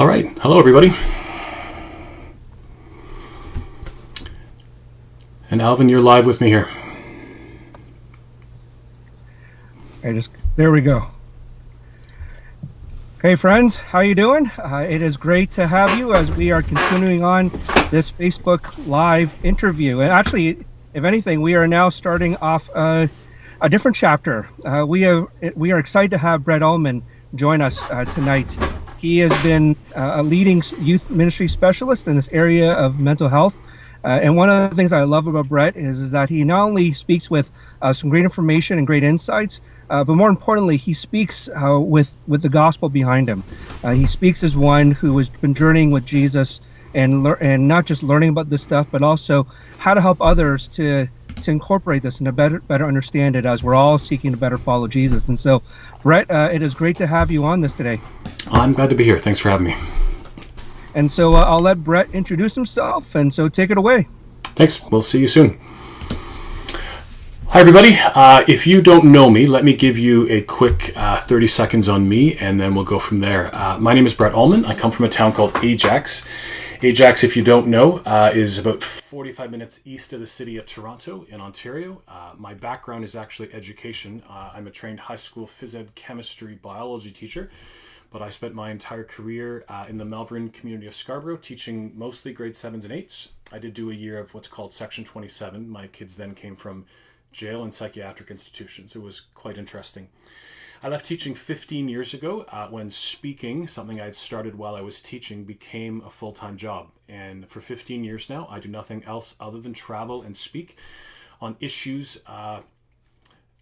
All right. Hello, everybody. And Alvin, you're live with me here. There we go. Hey friends, how you doing? It is great to have you as we are continuing on this Facebook Live interview. And actually, if anything, we are now starting off a different chapter. We are excited to have Brett Ullman join us tonight. He has been a leading youth ministry specialist in this area of mental health. And one of the things I love about Brett is that he not only speaks with some great information and great insights, but more importantly, he speaks with the gospel behind him. He speaks as one who has been journeying with Jesus and not just learning about this stuff, but also how to help others to incorporate this and to better understand it as we're all seeking to better follow Jesus. And so, Brett, it is great to have you on this today. I'm glad to be here. Thanks for having me. And so I'll let Brett introduce himself, and so take it away. Thanks. We'll see you soon. Hi, everybody. If you don't know me, let me give you a quick 30 seconds on me, and then we'll go from there. My name is Brett Ullman. I come from a town called Ajax. Ajax, if you don't know, is about 45 minutes east of the city of Toronto in Ontario. My background is actually education. I'm a trained high school phys ed chemistry biology teacher. But I spent my entire career in the Melbourne community of Scarborough teaching mostly grade 7s and 8s. I did do a year of what's called Section 27. My kids then came from jail and psychiatric institutions. It was quite interesting. I left teaching 15 years ago when speaking, something I had started while I was teaching, became a full-time job. And for 15 years now, I do nothing else other than travel and speak on issues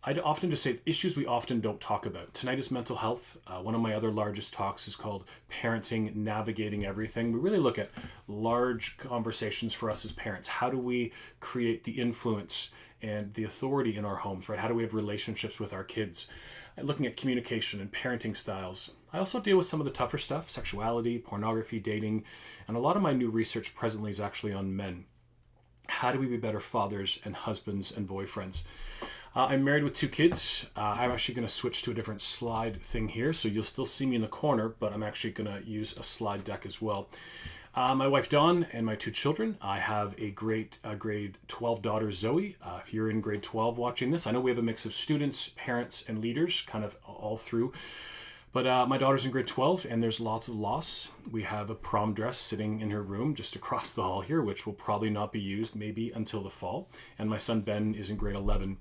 I'd often just say issues we often don't talk about. Tonight is mental health. One of my other largest talks is called Parenting, Navigating Everything. We really look at large conversations for us as parents. How do we create the influence and the authority in our homes, right? How do we have relationships with our kids? Looking at communication and parenting styles. I also deal with some of the tougher stuff, sexuality, pornography, dating, and a lot of my new research presently is actually on men. How do we be better fathers and husbands and boyfriends? I'm married with 2 kids. I'm actually going to switch to a different slide thing here, so you'll still see me in the corner, but I'm actually going to use a slide deck as well. My wife Dawn and my 2 children. I have a great grade 12 daughter Zoe. If you're in grade 12 watching this, I know we have a mix of students, parents, and leaders kind of all through. But my daughter's in grade 12, and there's lots of loss. We have a prom dress sitting in her room just across the hall here, which will probably not be used maybe until the fall. And my son Ben is in grade 11.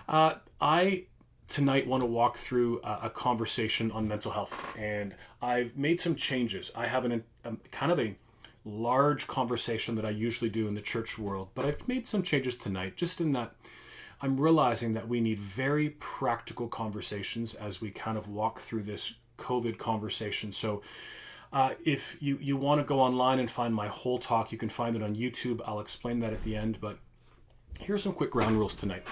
I tonight want to walk through a conversation on mental health, and I've made some changes. I have kind of a large conversation that I usually do in the church world, but I've made some changes tonight, just in that I'm realizing that we need very practical conversations as we kind of walk through this COVID conversation. So if you want to go online and find my whole talk, you can find it on YouTube. I'll explain that at the end, but here's some quick ground rules tonight.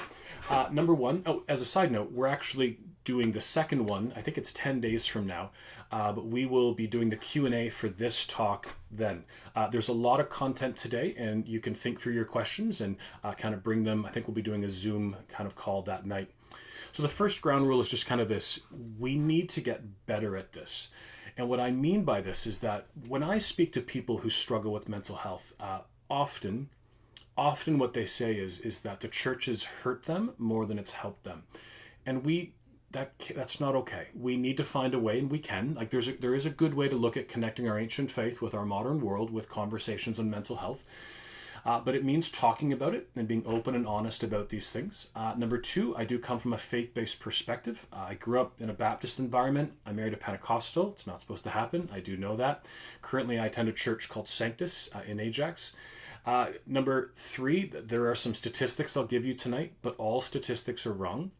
Number 1, as a side note, we're actually doing the second one. I think it's 10 days from now, but we will be doing the Q&A for this talk then. There's a lot of content today, and you can think through your questions and kind of bring them. I think we'll be doing a Zoom kind of call that night. So the first ground rule is just kind of this. We need to get better at this. And what I mean by this is that when I speak to people who struggle with mental health, often what they say is that the church has hurt them more than it's helped them. And that's not okay. We need to find a way, and we can. Like there is a good way to look at connecting our ancient faith with our modern world with conversations on mental health. But it means talking about it and being open and honest about these things. Number 2, I do come from a faith-based perspective. I grew up in a Baptist environment. I married a Pentecostal. It's not supposed to happen. I do know that. Currently, I attend a church called Sanctus in Ajax. Number 3, there are some statistics I'll give you tonight, but all statistics are wrong.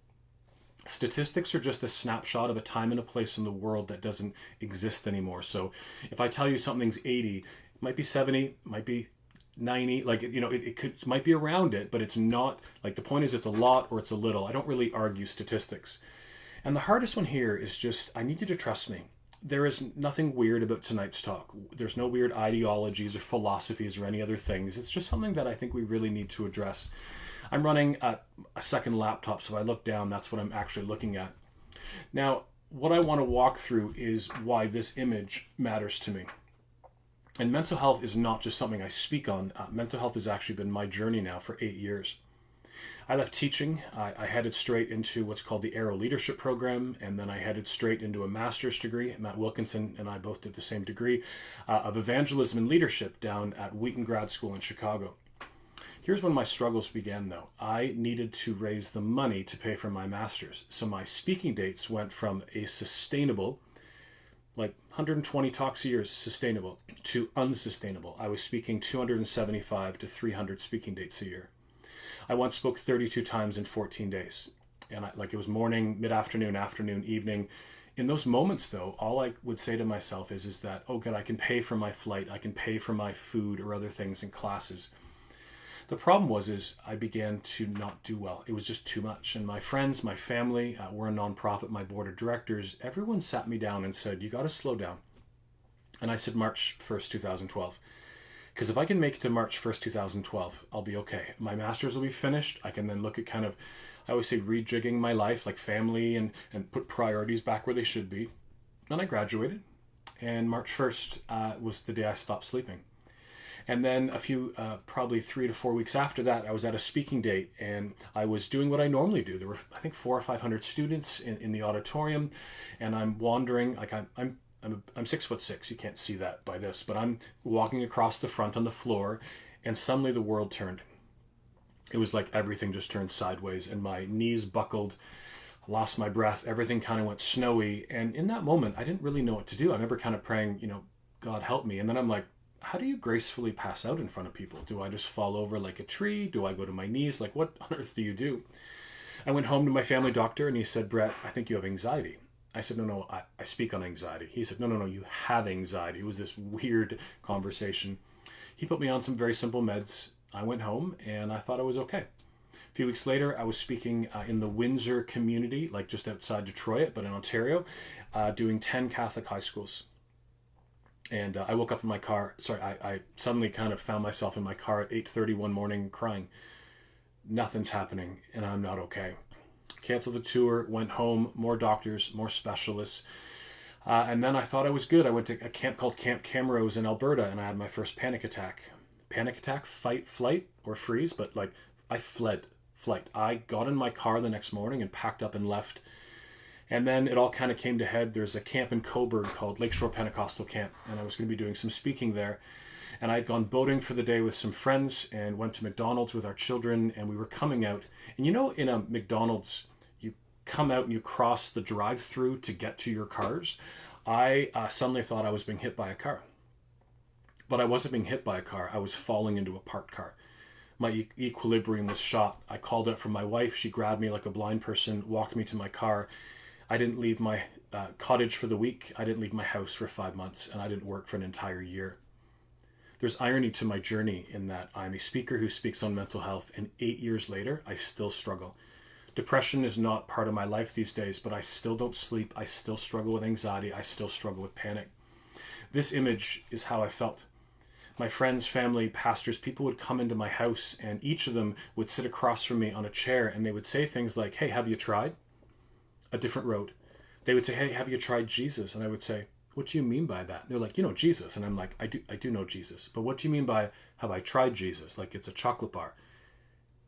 Statistics are just a snapshot of a time and a place in the world that doesn't exist anymore. So if I tell you something's 80, it might be 70, it might be 90, it might be around it, but it's not. Like, the point is it's a lot or it's a little. I don't really argue statistics. And the hardest one here is just, I need you to trust me. There is nothing weird about tonight's talk. There's no weird ideologies or philosophies or any other things. It's just something that I think we really need to address. I'm running a second laptop, so if I look down, that's what I'm actually looking at. Now, what I want to walk through is why this image matters to me. And mental health is not just something I speak on. Mental health has actually been my journey now for 8 years. I left teaching. I headed straight into what's called the Aero Leadership Program, and then I headed straight into a master's degree. Matt Wilkinson and I both did the same degree of evangelism and leadership down at Wheaton Grad School in Chicago. Here's when my struggles began, though. I needed to raise the money to pay for my master's. So my speaking dates went from a sustainable, like 120 talks a year is sustainable, to unsustainable. I was speaking 275 to 300 speaking dates a year. I once spoke 32 times in 14 days. And it was morning, mid-afternoon, afternoon, evening. In those moments, though, all I would say to myself is that, oh, good, I can pay for my flight. I can pay for my food or other things in classes. The problem was I began to not do well. It was just too much. And my friends, my family, we're a nonprofit, my board of directors, everyone sat me down and said, you got to slow down. And I said, March 1st, 2012. Because if I can make it to March 1st, 2012, I'll be okay. My master's will be finished. I can then look at I always say rejigging my life, like family, and put priorities back where they should be. And I graduated. And March 1st was the day I stopped sleeping. And then probably 3 to 4 weeks after that, I was at a speaking date, and I was doing what I normally do. There were, I think, 400 or 500 students in the auditorium, and I'm wandering, I'm 6'6". You can't see that by this, but I'm walking across the front on the floor, and suddenly the world turned. It was like everything just turned sideways, and my knees buckled. I lost my breath. Everything kind of went snowy, and in that moment, I didn't really know what to do. I remember kind of praying, God help me, and then I'm like, how do you gracefully pass out in front of people? Do I just fall over like a tree? Do I go to my knees? Like, what on earth do you do? I went home to my family doctor, and he said, Brett, I think you have anxiety. I said, no, I speak on anxiety. He said, no, you have anxiety. It was this weird conversation. He put me on some very simple meds. I went home, and I thought I was okay. A few weeks later, I was speaking in the Windsor community, like just outside Detroit, but in Ontario, doing 10 Catholic high schools. And I woke up in my car. I suddenly kind of found myself in my car at 8:30 one morning crying. Nothing's happening, and I'm not okay. Canceled the tour, went home, more doctors, more specialists. And then I thought I was good. I went to a camp called Camp Camrose in Alberta, and I had my first panic attack. Panic attack, fight, flight, or freeze, but I fled, flight. I got in my car the next morning and packed up and left. And then it all kind of came to head. There's a camp in Cobourg called Lakeshore Pentecostal Camp, and I was going to be doing some speaking there. And I had gone boating for the day with some friends and went to McDonald's with our children, and we were coming out. And in a McDonald's, you come out and you cross the drive-through to get to your cars. I suddenly thought I was being hit by a car. But I wasn't being hit by a car. I was falling into a parked car. My equilibrium was shot. I called out for my wife. She grabbed me like a blind person, walked me to my car. I didn't leave my cottage for the week. I didn't leave my house for 5 months, and I didn't work for an entire year. There's irony to my journey in that I'm a speaker who speaks on mental health, and 8 years later, I still struggle. Depression is not part of my life these days, but I still don't sleep. I still struggle with anxiety. I still struggle with panic. This image is how I felt. My friends, family, pastors, people would come into my house, and each of them would sit across from me on a chair, and they would say things like, hey, have you tried a different road? They would say, hey, have you tried Jesus? And I would say, what do you mean by that? They're like, Jesus. And I'm like, I do know Jesus. But what do you mean by, have I tried Jesus? Like it's a chocolate bar.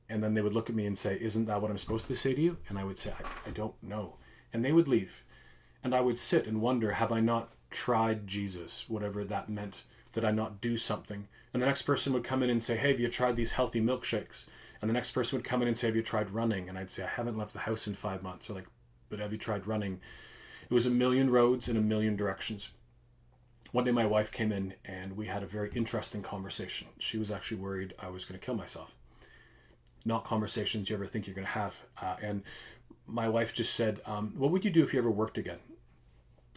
And then they would look at me and say, isn't that what I'm supposed to say to you? And I would say, I don't know. And they would leave. And I would sit and wonder, have I not tried Jesus? Whatever that meant. Did I not do something? And the next person would come in and say, hey, have you tried these healthy milkshakes? And the next person would come in and say, have you tried running? And I'd say, I haven't left the house in 5 months. Or like, but have you tried running? It was a million roads in a million directions. One day my wife came in and we had a very interesting conversation. She was actually worried I was going to kill myself. Not conversations you ever think you're going to have. And my wife just said, what would you do if you ever worked again?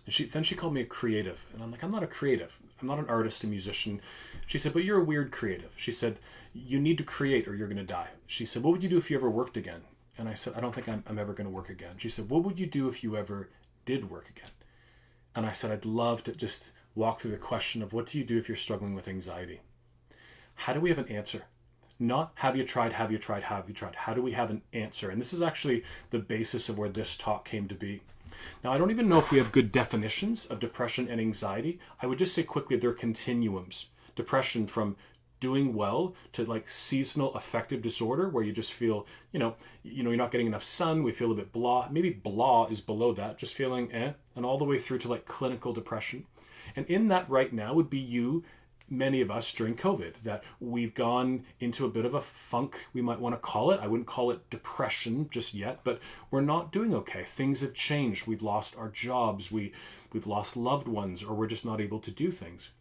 And then she called me a creative. And I'm like, I'm not a creative. I'm not an artist, a musician. She said, but you're a weird creative. She said, you need to create or you're going to die. She said, what would you do if you ever worked again? And I said, I don't think I'm ever going to work again. She said, what would you do if you ever did work again? And I said, I'd love to just walk through the question of what do you do if you're struggling with anxiety? How do we have an answer? Not have you tried, have you tried, have you tried? How do we have an answer? And this is actually the basis of where this talk came to be. Now, I don't even know if we have good definitions of depression and anxiety. I would just say quickly they're continuums. Depression from doing well to like seasonal affective disorder, where you just feel, you're not getting enough sun. We feel a bit blah. Maybe blah is below that, just feeling and all the way through to like clinical depression. And in that right now would be many of us during COVID, that we've gone into a bit of a funk, we might want to call it. I wouldn't call it depression just yet, but we're not doing okay. Things have changed. We've lost our jobs. We've lost loved ones, or we're just not able to do things.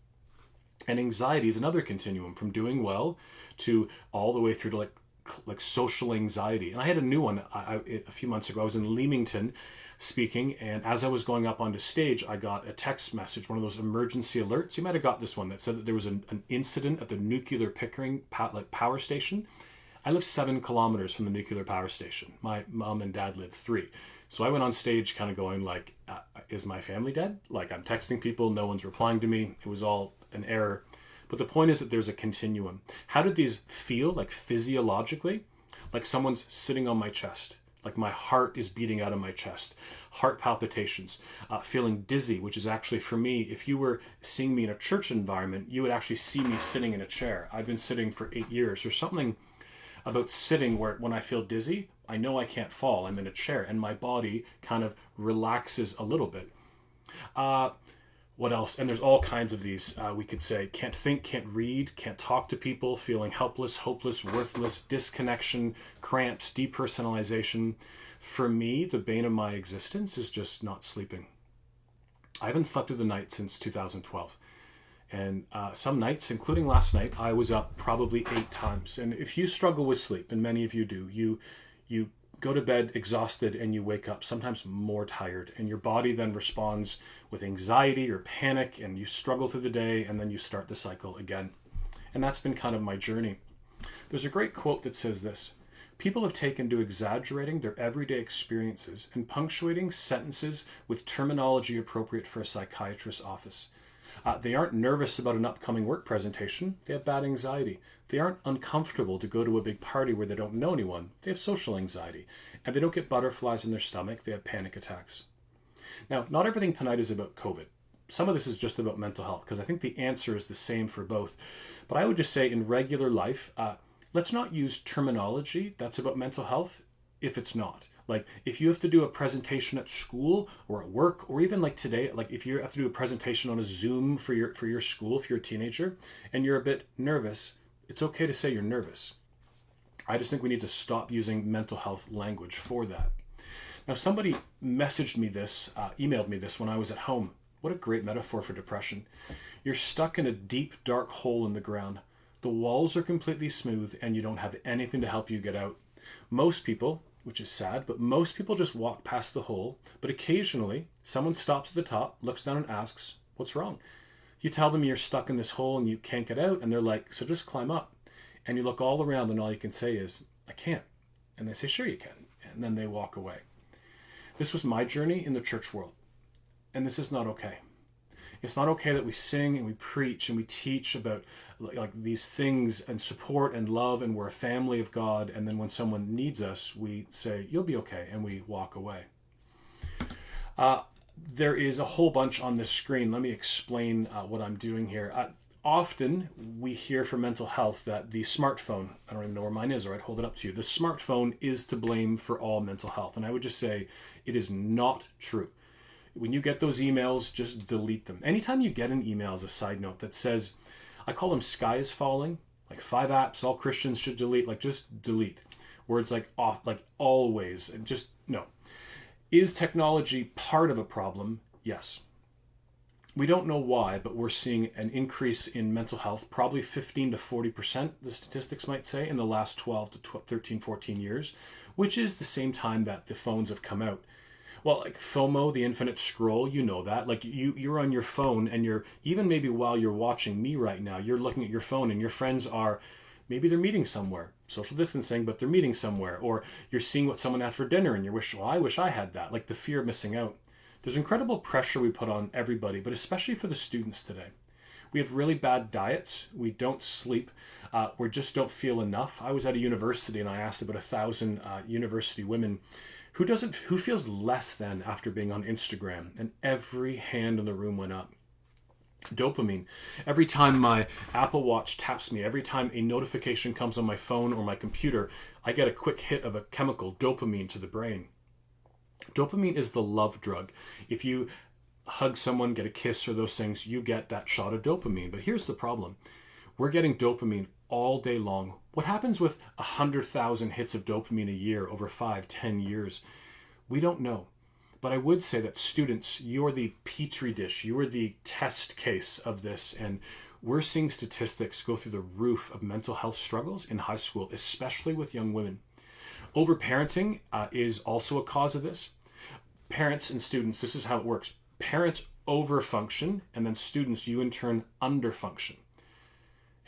And anxiety is another continuum from doing well to all the way through to like social anxiety. And I had a new one a few months ago. I was in Leamington speaking, and as I was going up onto stage, I got a text message, one of those emergency alerts. You might have got this one that said that there was an incident at the nuclear Pickering power station. I live 7 kilometers from the nuclear power station. My mom and dad live 3. So I went on stage kind of going like, is my family dead? Like, I'm texting people, no one's replying to me. It was all an error. But the point is that there's a continuum. How did these feel, like physiologically? Like someone's sitting on my chest. Like my heart is beating out of my chest. Heart palpitations. Feeling dizzy, which is actually for me, if you were seeing me in a church environment, you would actually see me sitting in a chair. I've been sitting for 8 years. There's something about sitting where when I feel dizzy, I know I can't fall. I'm in a chair and my body kind of relaxes a little bit. What else? And there's all kinds of these. We could say can't think, can't read, can't talk to people, feeling helpless, hopeless, worthless, disconnection, cramps, depersonalization. For me, the bane of my existence is just not sleeping. I haven't slept through the night since 2012. And some nights, including last night, I was up probably 8 times. And if you struggle with sleep, and many of you do, you go to bed exhausted and you wake up sometimes more tired, and your body then responds with anxiety or panic, and you struggle through the day, and then you start the cycle again. And that's been kind of my journey. There's a great quote that says this: people have taken to exaggerating their everyday experiences and punctuating sentences with terminology appropriate for a psychiatrist's office. They aren't nervous about an upcoming work presentation. They have bad anxiety. They aren't uncomfortable to go to a big party where they don't know anyone. They have social anxiety. And they don't get butterflies in their stomach. They have panic attacks. Now, not everything tonight is about COVID. Some of this is just about mental health, because I think the answer is the same for both. But I would just say in regular life, let's not use terminology that's about mental health if it's not. Like if you have to do a presentation at school or at work, or even like today, like if you have to do a presentation on a Zoom for your school, if you're a teenager and you're a bit nervous, it's okay to say you're nervous. I just think we need to stop using mental health language for that. Now, somebody messaged me this, emailed me this when I was at home. What a great metaphor for depression. You're stuck in a deep, dark hole in the ground. The walls are completely smooth and you don't have anything to help you get out. Most people, which is sad, but most people just walk past the hole, but occasionally someone stops at the top, looks down and asks, what's wrong? You tell them you're stuck in this hole and you can't get out, and they're like, so just climb up. And you look all around and all you can say is, I can't. And they say, sure you can. And then they walk away. This was my journey in the church world. And this is not okay. It's not okay that we sing and we preach and we teach about like these things and support and love, and we're a family of God, and then when someone needs us, we say, you'll be okay, and we walk away. There is a whole bunch on this screen. Let me explain what I'm doing here. Often we hear for mental health that the smartphone, I don't even know where mine is, or I'd hold it up to you. The smartphone is to blame for all mental health. And I would just say it is not true. When you get those emails, just delete them. Anytime you get an email, as a side note, that says, I call them sky is falling, like 5 apps all Christians should delete, like just delete. Words like off, like always, and just no. Is technology part of a problem? Yes. We don't know why, but we're seeing an increase in mental health, probably 15 to 40%, the statistics might say, in the last 12 to 13, 14 years, which is the same time that the phones have come out. Well, like FOMO, the infinite scroll, you know that. Like you're on your phone, and you're, even maybe while you're watching me right now, you're looking at your phone and your friends are, maybe they're meeting somewhere, social distancing, but they're meeting somewhere. Or you're seeing what someone had for dinner and you wish, well, I wish I had that. Like the fear of missing out. There's incredible pressure we put on everybody, but especially for the students today. We have really bad diets. We don't sleep. We just don't feel enough. I was at a university and I asked about 1,000 university women, Who feels less than after being on Instagram? And every hand in the room went up. Dopamine. Every time my Apple Watch taps me, every time a notification comes on my phone or my computer, I get a quick hit of a chemical, dopamine, to the brain. Dopamine is the love drug. If you hug someone, get a kiss or those things, you get that shot of dopamine. But here's the problem. We're getting dopamine all day long. What happens with 100,000 hits of dopamine a year over 5-10 years? We don't know. But I would say that students, you're the petri dish, you are the test case of this, and we're seeing statistics go through the roof of mental health struggles in high school, especially with young women. Overparenting is also a cause of this. Parents and students, this is how it works. Parents overfunction, and then students, you in turn, underfunction.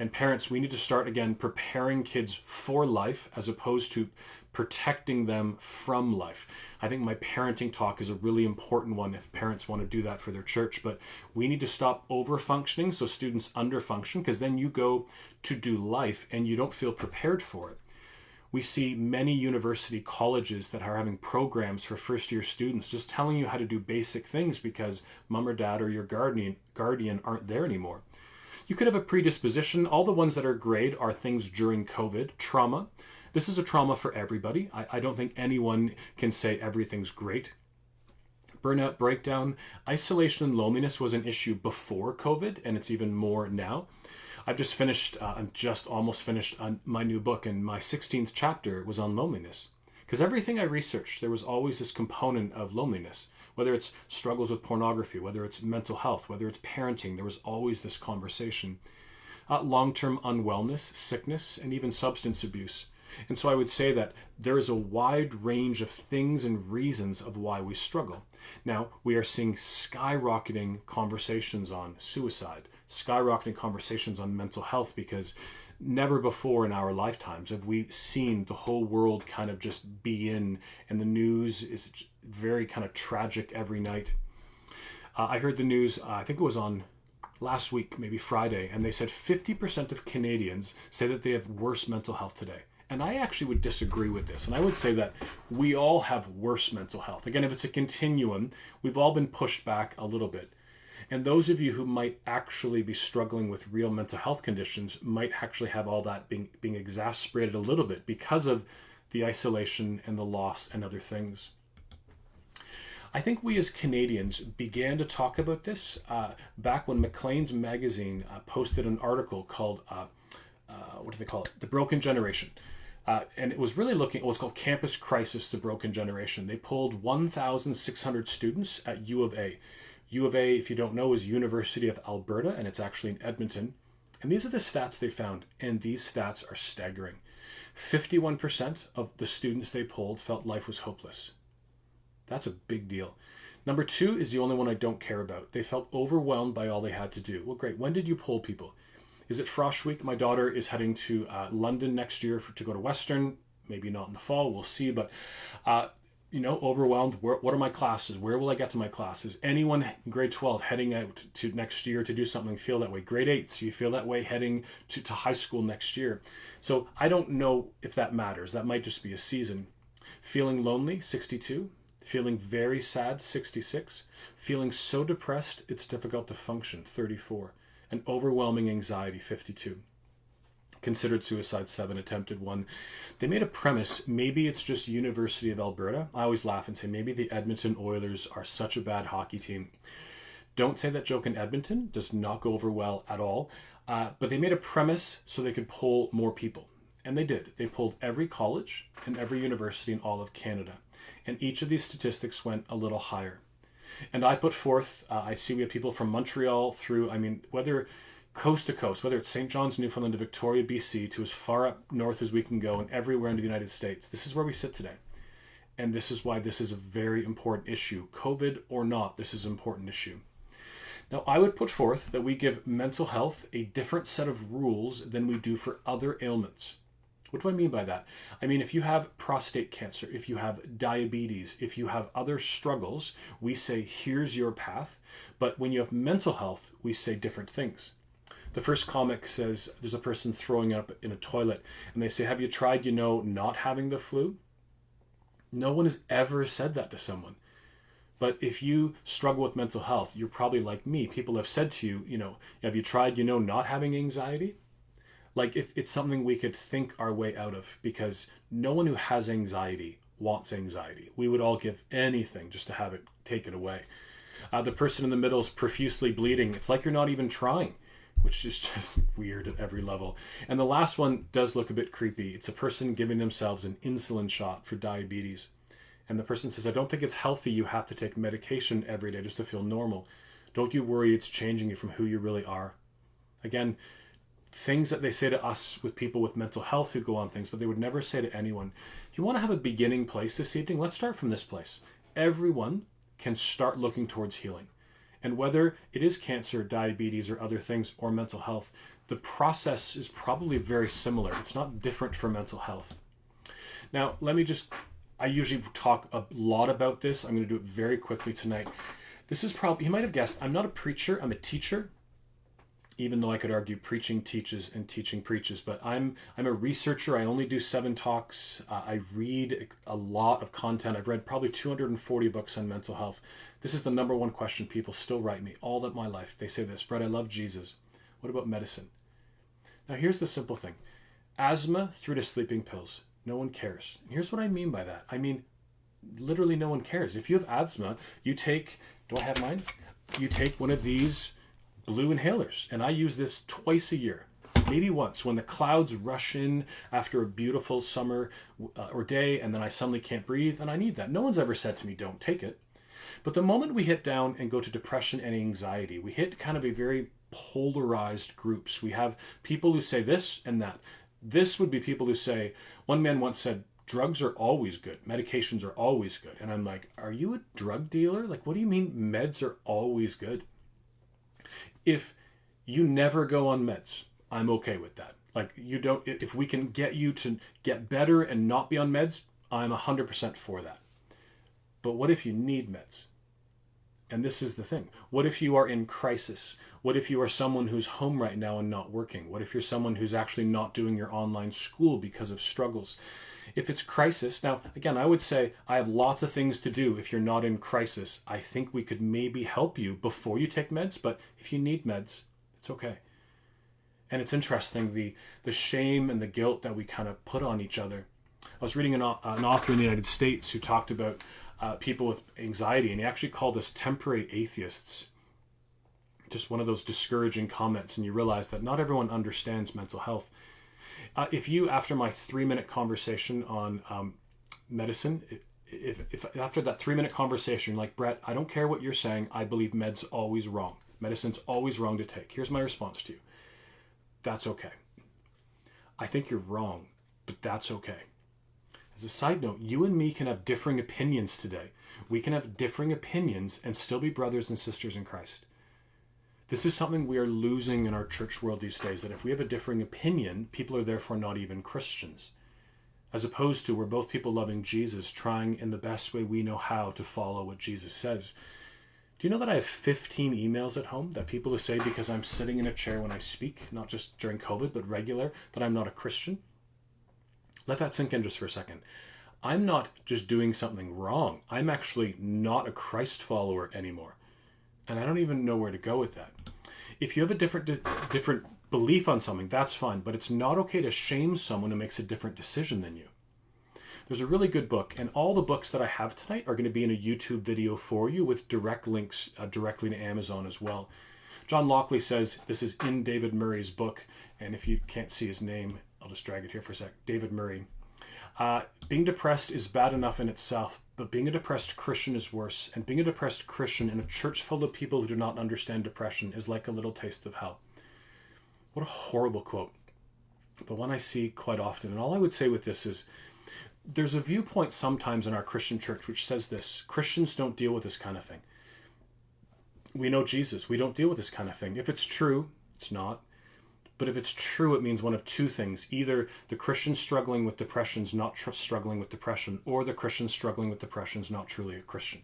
And parents, we need to start again preparing kids for life as opposed to protecting them from life. I think my parenting talk is a really important one if parents want to do that for their church. But we need to stop over-functioning so students underfunction, because then you go to do life and you don't feel prepared for it. We see many university colleges that are having programs for first-year students just telling you how to do basic things because mom or dad or your guardian aren't there anymore. You could have a predisposition. All the ones that are great are things during COVID. Trauma. This is a trauma for everybody. I don't think anyone can say everything's great. Burnout, breakdown, isolation and loneliness was an issue before COVID, and it's even more now. I'm just almost finished on my new book, and my 16th chapter was on loneliness. Because everything I researched, there was always this component of loneliness. Whether it's struggles with pornography, whether it's mental health, whether it's parenting, there was always this conversation. Long-term unwellness, sickness, and even substance abuse. And so I would say that there is a wide range of things and reasons of why we struggle. Now, we are seeing skyrocketing conversations on suicide, skyrocketing conversations on mental health, because never before in our lifetimes have we seen the whole world kind of just be in, and the news is very kind of tragic every night. I heard the news, I think it was on last week, maybe Friday, and they said 50% of Canadians say that they have worse mental health today. And I actually would disagree with this. And I would say that we all have worse mental health. Again, if it's a continuum, we've all been pushed back a little bit. And those of you who might actually be struggling with real mental health conditions might actually have all that being exacerbated a little bit because of the isolation and the loss and other things. I think we as Canadians began to talk about this back when Maclean's magazine posted an article called, what do they call it? The Broken Generation. And it was really it was called Campus Crisis, The Broken Generation. They polled 1,600 students at U of A. U of A, if you don't know, is University of Alberta, and it's actually in Edmonton. And these are the stats they found, and these stats are staggering. 51% of the students they polled felt life was hopeless. That's a big deal. Number 2 is the only one I don't care about. They felt overwhelmed by all they had to do. Well, great. When did you poll people? Is it Frosh Week? My daughter is heading to London next year to go to Western. Maybe not in the fall. We'll see. But, overwhelmed. What are my classes? Where will I get to my classes? Anyone in grade 12 heading out to next year to do something feel that way? Grade 8s, you feel that way heading to high school next year. So I don't know if that matters. That might just be a season. Feeling lonely, 62. Feeling very sad, 66. Feeling so depressed, it's difficult to function, 34. And overwhelming anxiety, 52. Considered suicide, 7. Attempted 1. They made a premise, maybe it's just University of Alberta. I always laugh and say maybe the Edmonton Oilers are such a bad hockey team. Don't say that joke in Edmonton, does not go over well at all. But they made a premise so they could poll more people. And they did. They polled every college and every university in all of Canada. And each of these statistics went a little higher. And I put forth, I see we have people from Montreal through, whether coast to coast, whether it's St. John's, Newfoundland to Victoria, BC, to as far up north as we can go and everywhere in the United States. This is where we sit today. And this is why this is a very important issue. COVID or not, this is an important issue. Now, I would put forth that we give mental health a different set of rules than we do for other ailments. What do I mean by that? If you have prostate cancer, if you have diabetes, if you have other struggles, we say, here's your path. But when you have mental health, we say different things. The first comic says there's a person throwing up in a toilet, and they say, have you tried, not having the flu? No one has ever said that to someone. But if you struggle with mental health, you're probably like me. People have said to you, have you tried, not having anxiety? Like, if it's something we could think our way out of, because no one who has anxiety wants anxiety. We would all give anything just to have it taken away. The person in the middle is profusely bleeding. It's like you're not even trying, which is just weird at every level. And the last one does look a bit creepy. It's a person giving themselves an insulin shot for diabetes. And the person says, I don't think it's healthy. You have to take medication every day just to feel normal. Don't you worry, it's changing you from who you really are. Again, things that they say to us with people with mental health who go on things, but they would never say to anyone. If you want to have a beginning place this evening, let's start from this place. Everyone can start looking towards healing. And whether it is cancer, diabetes, or other things, or mental health, the process is probably very similar. It's not different for mental health. Now, I usually talk a lot about this. I'm going to do it very quickly tonight. This is probably, you might have guessed, I'm not a preacher, I'm a teacher. Even though I could argue preaching teaches and teaching preaches, but I'm a researcher. I only do 7 talks. I read a lot of content. I've read probably 240 books on mental health. This is the number one question people still write me all of my life. They say this, Brett, I love Jesus. What about medicine? Now here's the simple thing. Asthma through to sleeping pills. No one cares. And here's what I mean by that. I mean, literally no one cares. If you have asthma, do I have mine? You take one of these blue inhalers, and I use this twice a year, maybe once, when the clouds rush in after a beautiful summer or day, and then I suddenly can't breathe, and I need that. No one's ever said to me, don't take it. But the moment we hit down and go to depression and anxiety, we hit kind of a very polarized groups. We have people who say this and that. This would be people who say, one man once said, drugs are always good. Medications are always good. And I'm like, are you a drug dealer? Like, what do you mean meds are always good? If you never go on meds, I'm okay with that. Like, if we can get you to get better and not be on meds, I'm 100% for that. But what if you need meds? And this is the thing. What if you are in crisis? What if you are someone who's home right now and not working? What if you're someone who's actually not doing your online school because of struggles? If it's crisis, now, again, I would say I have lots of things to do if you're not in crisis. I think we could maybe help you before you take meds, but if you need meds, it's okay. And it's interesting, the shame and the guilt that we kind of put on each other. I was reading an author in the United States who talked about people with anxiety, and he actually called us temporary atheists. Just one of those discouraging comments, and you realize that not everyone understands mental health. If you, after my 3-minute conversation on medicine, if after that 3-minute conversation, like, Brett, I don't care what you're saying, I believe med's always wrong. Medicine's always wrong to take. Here's my response to you. That's okay. I think you're wrong, but that's okay. As a side note, you and me can have differing opinions today. We can have differing opinions and still be brothers and sisters in Christ. This is something we are losing in our church world these days, that if we have a differing opinion, people are therefore not even Christians. As opposed to, we're both people loving Jesus, trying in the best way we know how to follow what Jesus says. Do you know that I have 15 emails at home that people who say because I'm sitting in a chair when I speak, not just during COVID, but regular, that I'm not a Christian? Let that sink in just for a second. I'm not just doing something wrong. I'm actually not a Christ follower anymore. And I don't even know where to go with that. If you have a different belief on something, that's fine. But it's not okay to shame someone who makes a different decision than you. There's a really good book, and all the books that I have tonight are going to be in a YouTube video for you with direct links directly to Amazon as well. John Lockley says, this is in David Murray's book, and if you can't see his name, I'll just drag it here for a sec. David Murray. Being depressed is bad enough in itself, but being a depressed Christian is worse. And being a depressed Christian in a church full of people who do not understand depression is like a little taste of hell. What a horrible quote. But one I see quite often. And all I would say with this is, there's a viewpoint sometimes in our Christian church which says this: Christians don't deal with this kind of thing. We know Jesus. We don't deal with this kind of thing. If it's true, it's not. But if it's true, it means one of two things. Either the Christian struggling with depression is not struggling with depression, or the Christian struggling with depression is not truly a Christian.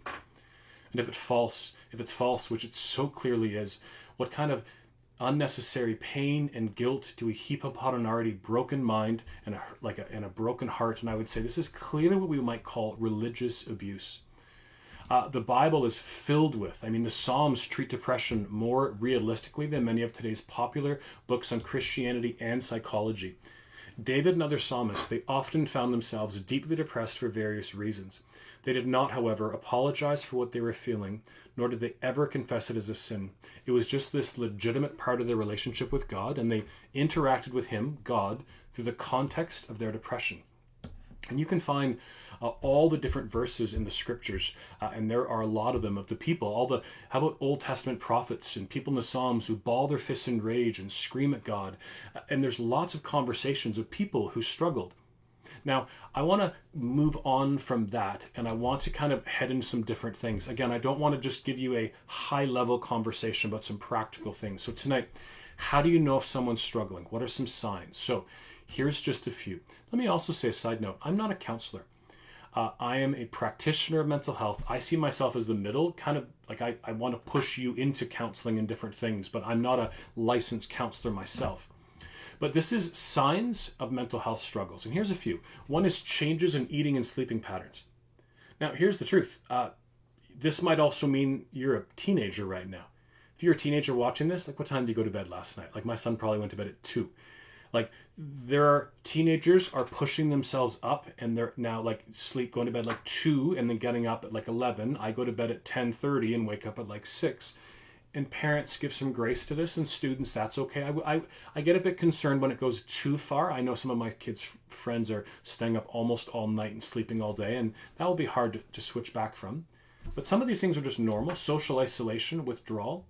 And if it's false, which it so clearly is, what kind of unnecessary pain and guilt do we heap upon an already broken mind and a broken heart? And I would say this is clearly what we might call religious abuse. The Bible is filled with, the Psalms treat depression more realistically than many of today's popular books on Christianity and psychology. David and other psalmists, they often found themselves deeply depressed for various reasons. They did not, however, apologize for what they were feeling, nor did they ever confess it as a sin. It was just this legitimate part of their relationship with God, and they interacted with Him, God, through the context of their depression. And you can find all the different verses in the scriptures, and there are a lot of them, of the people, how about Old Testament prophets and people in the Psalms who ball their fists in rage and scream at God. And there's lots of conversations of people who struggled. Now, I want to move on from that, and I want to kind of head into some different things. Again, I don't want to just give you a high-level conversation about some practical things. So tonight, how do you know if someone's struggling? What are some signs? So here's just a few. Let me also say a side note. I'm not a counselor. I am a practitioner of mental health. I see myself as the middle, kind of like I want to push you into counseling and different things, but I'm not a licensed counselor myself. But this is signs of mental health struggles. And here's a few. One is changes in eating and sleeping patterns. Now, here's the truth. This might also mean you're a teenager right now. If you're a teenager watching this, like what time did you go to bed last night? Like my son probably went to bed at 2. Like there are teenagers are pushing themselves up and they're now like going to bed like 2 and then getting up at like 11. I go to bed at 10:30 and wake up at like 6. And parents give some grace to this, and students, that's okay. I get a bit concerned when it goes too far. I know some of my kids' friends are staying up almost all night and sleeping all day, and that will be hard to switch back from. But some of these things are just normal. Social isolation, withdrawal.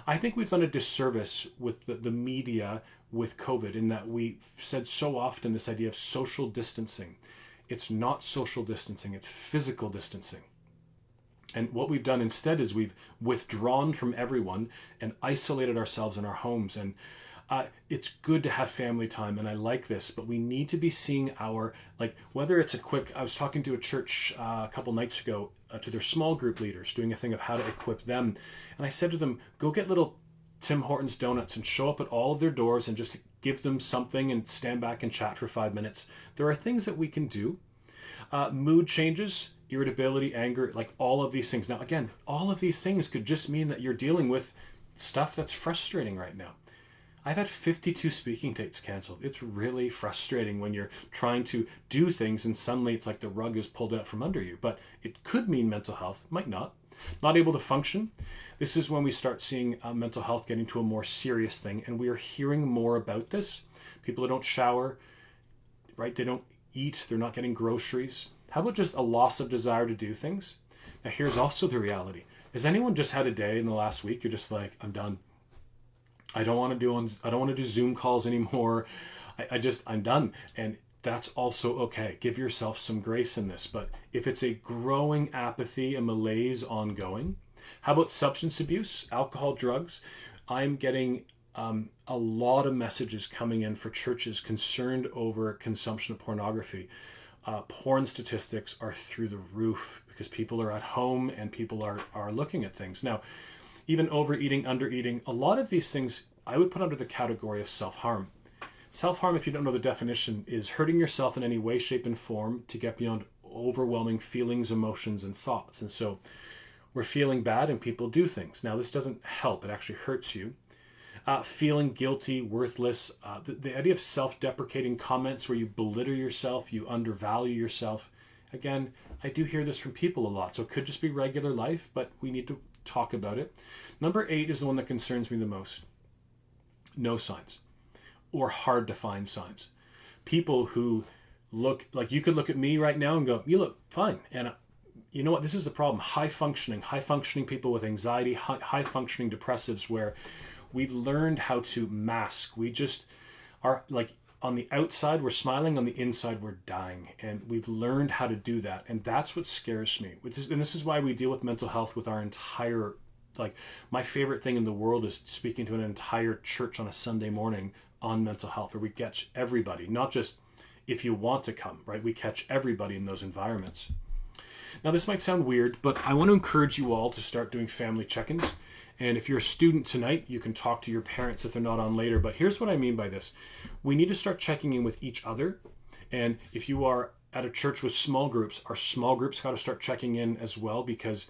I think we've done a disservice with the media with COVID in that we've said so often this idea of social distancing. It's not social distancing, it's physical distancing. And what we've done instead is we've withdrawn from everyone and isolated ourselves in our homes. And it's good to have family time, and I like this, but we need to be seeing whether it's I was talking to a church a couple nights ago to their small group leaders, doing a thing of how to equip them. And I said to them, go get little Tim Hortons donuts and show up at all of their doors and just give them something and stand back and chat for 5 minutes. There are things that we can do. Mood changes, irritability, anger, like all of these things. Now, again, all of these things could just mean that you're dealing with stuff that's frustrating right now. I've had 52 speaking dates canceled. It's really frustrating when you're trying to do things and suddenly it's like the rug is pulled out from under you. But it could mean mental health, might not. Not able to function. This is when we start seeing mental health getting to a more serious thing, and we are hearing more about this. People who don't shower, right? They don't eat, they're not getting groceries. How about just a loss of desire to do things? Now here's also the reality. Has anyone just had a day in the last week you're just like, I'm done. I don't want to do Zoom calls anymore. I'm done. And that's also okay. Give yourself some grace in this. But if it's a growing apathy, a malaise ongoing, how about substance abuse, alcohol, drugs? I'm getting a lot of messages coming in for churches concerned over consumption of pornography. Porn statistics are through the roof because people are at home and people are looking at things. Now, even overeating, undereating, a lot of these things I would put under the category of self-harm. Self-harm, if you don't know the definition, is hurting yourself in any way, shape, and form to get beyond overwhelming feelings, emotions, and thoughts. And so we're feeling bad and people do things. Now, this doesn't help. It actually hurts you. Feeling guilty, worthless, the idea of self-deprecating comments where you belittle yourself, you undervalue yourself. Again, I do hear this from people a lot, so it could just be regular life, but we need to talk about it. Number 8 is the one that concerns me the most. No signs, or hard to find signs. People who look like you could look at me right now and go, you look fine. And you know what? This is the problem. High functioning people with anxiety, high functioning depressives, where we've learned how to mask. We just are like on the outside, we're smiling. On the inside, we're dying. And we've learned how to do that. And that's what scares me. And this is why we deal with mental health with our entire, my favorite thing in the world is speaking to an entire church on a Sunday morning on mental health, where we catch everybody, not just if you want to come, right? We catch everybody in those environments. Now, this might sound weird, but I want to encourage you all to start doing family check-ins. And if you're a student tonight, you can talk to your parents if they're not on later. But here's what I mean by this. We need to start checking in with each other. And if you are at a church with small groups, our small groups got to start checking in as well, because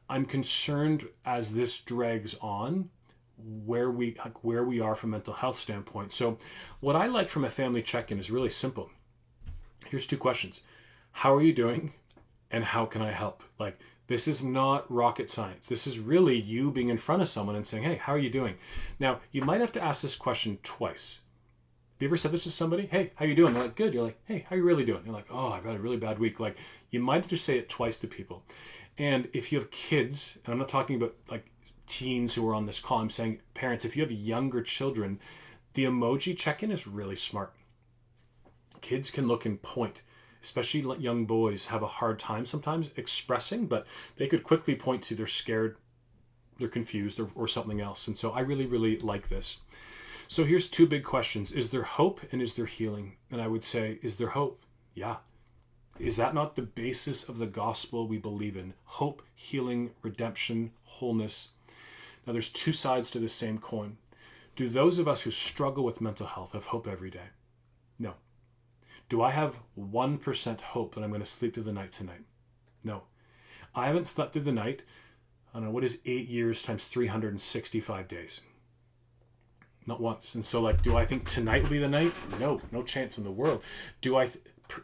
I'm concerned as this drags on where we are from a mental health standpoint. So what I like from a family check-in is really simple. Here's 2 questions. How are you doing? And how can I help? Like, this is not rocket science. This is really you being in front of someone and saying, hey, how are you doing? Now, you might have to ask this question twice. Have you ever said this to somebody? Hey, how you doing? They're like, good. You're like, hey, how you really doing? You're like, oh, I've had a really bad week. Like, you might have to say it twice to people. And if you have kids, and I'm not talking about like teens who are on this call, I'm saying parents, if you have younger children, the emoji check-in is really smart. Kids can look and point. Especially young boys have a hard time sometimes expressing, but they could quickly point to they're scared, they're confused, or something else. And so I really, really like this. So here's 2 big questions. Is there hope and is there healing? And I would say, is there hope? Yeah. Is that not the basis of the gospel we believe in? Hope, healing, redemption, wholeness. Now there's 2 sides to the same coin. Do those of us who struggle with mental health have hope every day? No. Do I have 1% hope that I'm going to sleep through the night tonight? No. I haven't slept through the night. I don't know, what is 8 years times 365 days? Not once. And so, like, do I think tonight will be the night? No chance in the world. Do I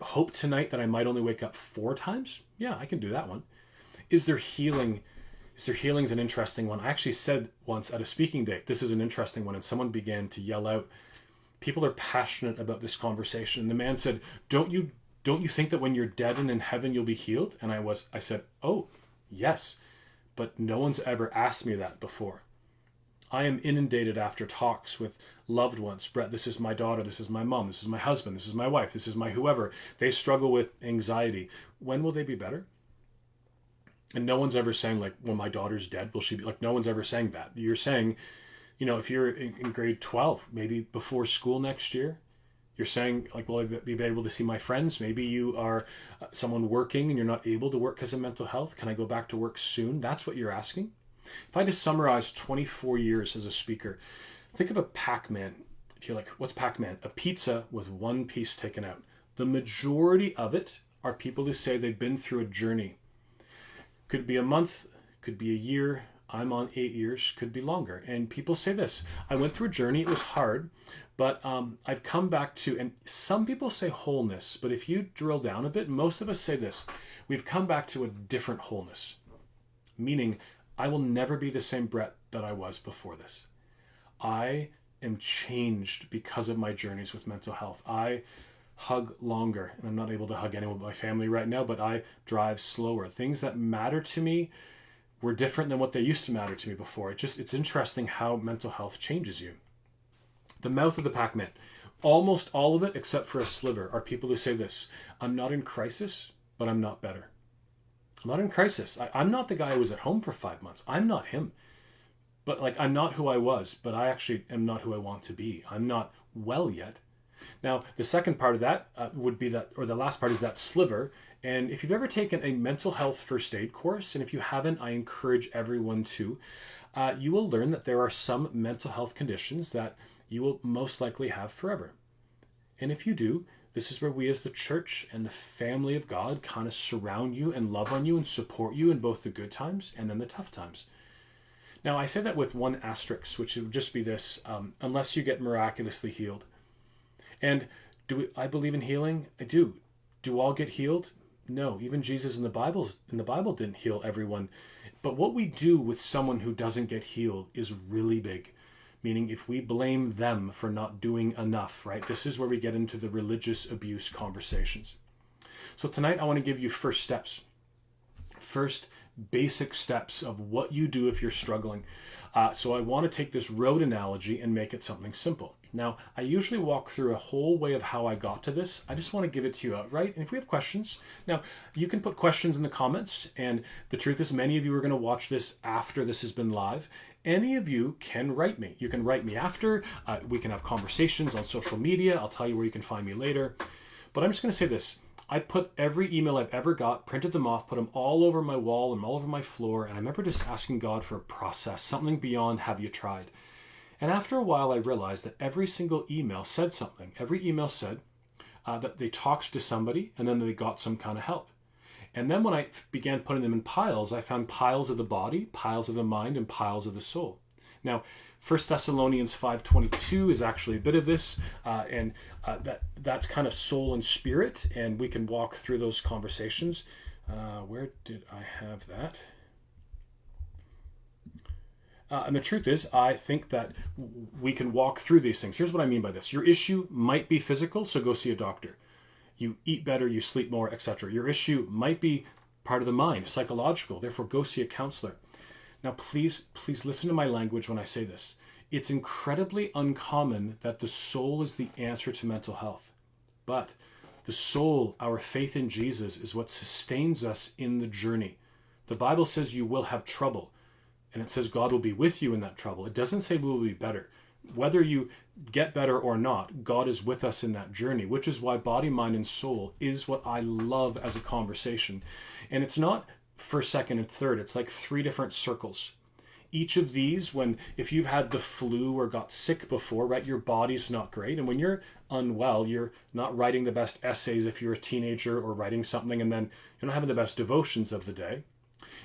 hope tonight that I might only wake up 4 times? Yeah, I can do that one. Is there healing? Is there healing is an interesting one. I actually said once at a speaking date, this is an interesting one, and someone began to yell out, people are passionate about this conversation. And the man said, don't you think that when you're dead and in heaven, you'll be healed? And I said, oh, yes, but no one's ever asked me that before. I am inundated after talks with loved ones. Brett, this is my daughter. This is my mom. This is my husband. This is my wife. This is my whoever. They struggle with anxiety. When will they be better? And no one's ever saying, like, when my daughter's dead, will she be, like, no one's ever saying that. You're saying, if you're in grade 12, maybe before school next year, you're saying, like, will I be able to see my friends? Maybe you are someone working and you're not able to work because of mental health. Can I go back to work soon? That's what you're asking. If I had to summarize 24 years as a speaker, think of a Pac-Man. If you're like, what's Pac-Man? A pizza with 1 piece taken out. The majority of it are people who say they've been through a journey. Could be a month, could be a year. I'm on 8 years, could be longer. And people say this, I went through a journey, it was hard, but I've come back to, and some people say wholeness, but if you drill down a bit, most of us say this, we've come back to a different wholeness. Meaning, I will never be the same Brett that I was before this. I am changed because of my journeys with mental health. I hug longer, and I'm not able to hug anyone but my family right now, but I drive slower. Things that matter to me were different than what they used to matter to me before. It's interesting how mental health changes you. The mouth of the Pac-Man. Almost all of it, except for a sliver, are people who say this, I'm not in crisis, but I'm not better. I'm not in crisis. I'm not the guy who was at home for 5 months. I'm not him. But like, I'm not who I was, but I actually am not who I want to be. I'm not well yet. Now, the second part of that would be that, or the last part is that sliver. And if you've ever taken a mental health first aid course, and if you haven't, I encourage everyone to, you will learn that there are some mental health conditions that you will most likely have forever. And if you do, this is where we as the church and the family of God kind of surround you and love on you and support you in both the good times and then the tough times. Now, I say that with one asterisk, which would just be this, unless you get miraculously healed. And I believe in healing? I do. Do all get healed? No. Even Jesus in the Bible didn't heal everyone. But what we do with someone who doesn't get healed is really big. Meaning if we blame them for not doing enough, right? This is where we get into the religious abuse conversations. So tonight I want to give you first steps. First basic steps of what you do if you're struggling. So I want to take this road analogy and make it something simple. Now, I usually walk through a whole way of how I got to this. I just want to give it to you outright. And if we have questions, now you can put questions in the comments. And the truth is, many of you are going to watch this after this has been live. Any of you can write me. You can write me after. We can have conversations on social media. I'll tell you where you can find me later. But I'm just going to say this. I put every email I've ever got, printed them off, put them all over my wall and all over my floor. And I remember just asking God for a process, something beyond have you tried? And after a while, I realized that every single email said something. Every email said that they talked to somebody and then they got some kind of help. And then when I began putting them in piles, I found piles of the body, piles of the mind, and piles of the soul. Now, 1 Thessalonians 5:22 is actually a bit of this, and that's kind of soul and spirit, and we can walk through those conversations. Where did I have that? And the truth is, I think that we can walk through these things. Here's what I mean by this. Your issue might be physical, so go see a doctor. You eat better, you sleep more, etc. Your issue might be part of the mind, psychological, therefore go see a counselor. Now, please listen to my language when I say this. It's incredibly uncommon that the soul is the answer to mental health. But the soul, our faith in Jesus, is what sustains us in the journey. The Bible says you will have trouble, and it says God will be with you in that trouble. It doesn't say we will be better. Whether you get better or not, God is with us in that journey, which is why body, mind, and soul is what I love as a conversation. And it's not first, second, and third. It's like 3 different circles. Each of these, if you've had the flu or got sick before, right, your body's not great. And when you're unwell, you're not writing the best essays if you're a teenager or writing something, and then you're not having the best devotions of the day.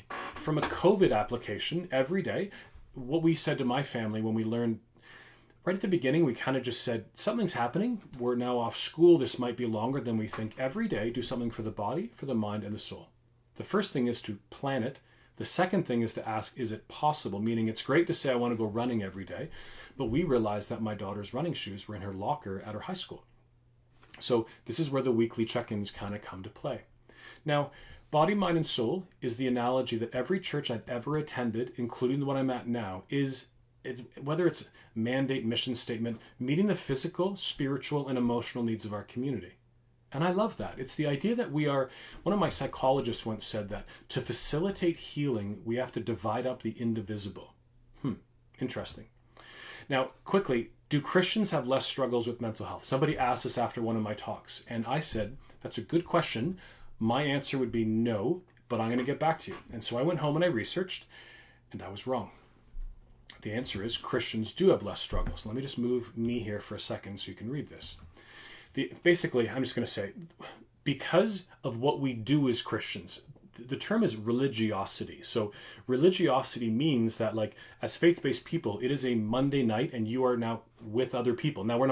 From a COVID application, every day, what we said to my family when we learned, right at the beginning, we kind of just said, something's happening. We're now off school. This might be longer than we think. Every day, do something for the body, for the mind, and the soul. The first thing is to plan it. The second thing is to ask, is it possible? Meaning it's great to say I want to go running every day, but we realized that my daughter's running shoes were in her locker at her high school. So this is where the weekly check-ins kind of come to play. Now, body, mind, and soul is the analogy that every church I've ever attended, including the one I'm at now, whether it's mandate, mission statement, meeting the physical, spiritual, and emotional needs of our community. And I love that. It's the idea that one of my psychologists once said that to facilitate healing, we have to divide up the indivisible. Interesting. Now, quickly, do Christians have less struggles with mental health? Somebody asked this after one of my talks, and I said, that's a good question. My answer would be no, but I'm going to get back to you. And so I went home and I researched, and I was wrong. The answer is Christians do have less struggles. Let me just move me here for a second so you can read this. Basically, I'm just going to say, because of what we do as Christians, the term is religiosity. So religiosity means that, like, as faith-based people, it is a Monday night and you are now with other people. Now,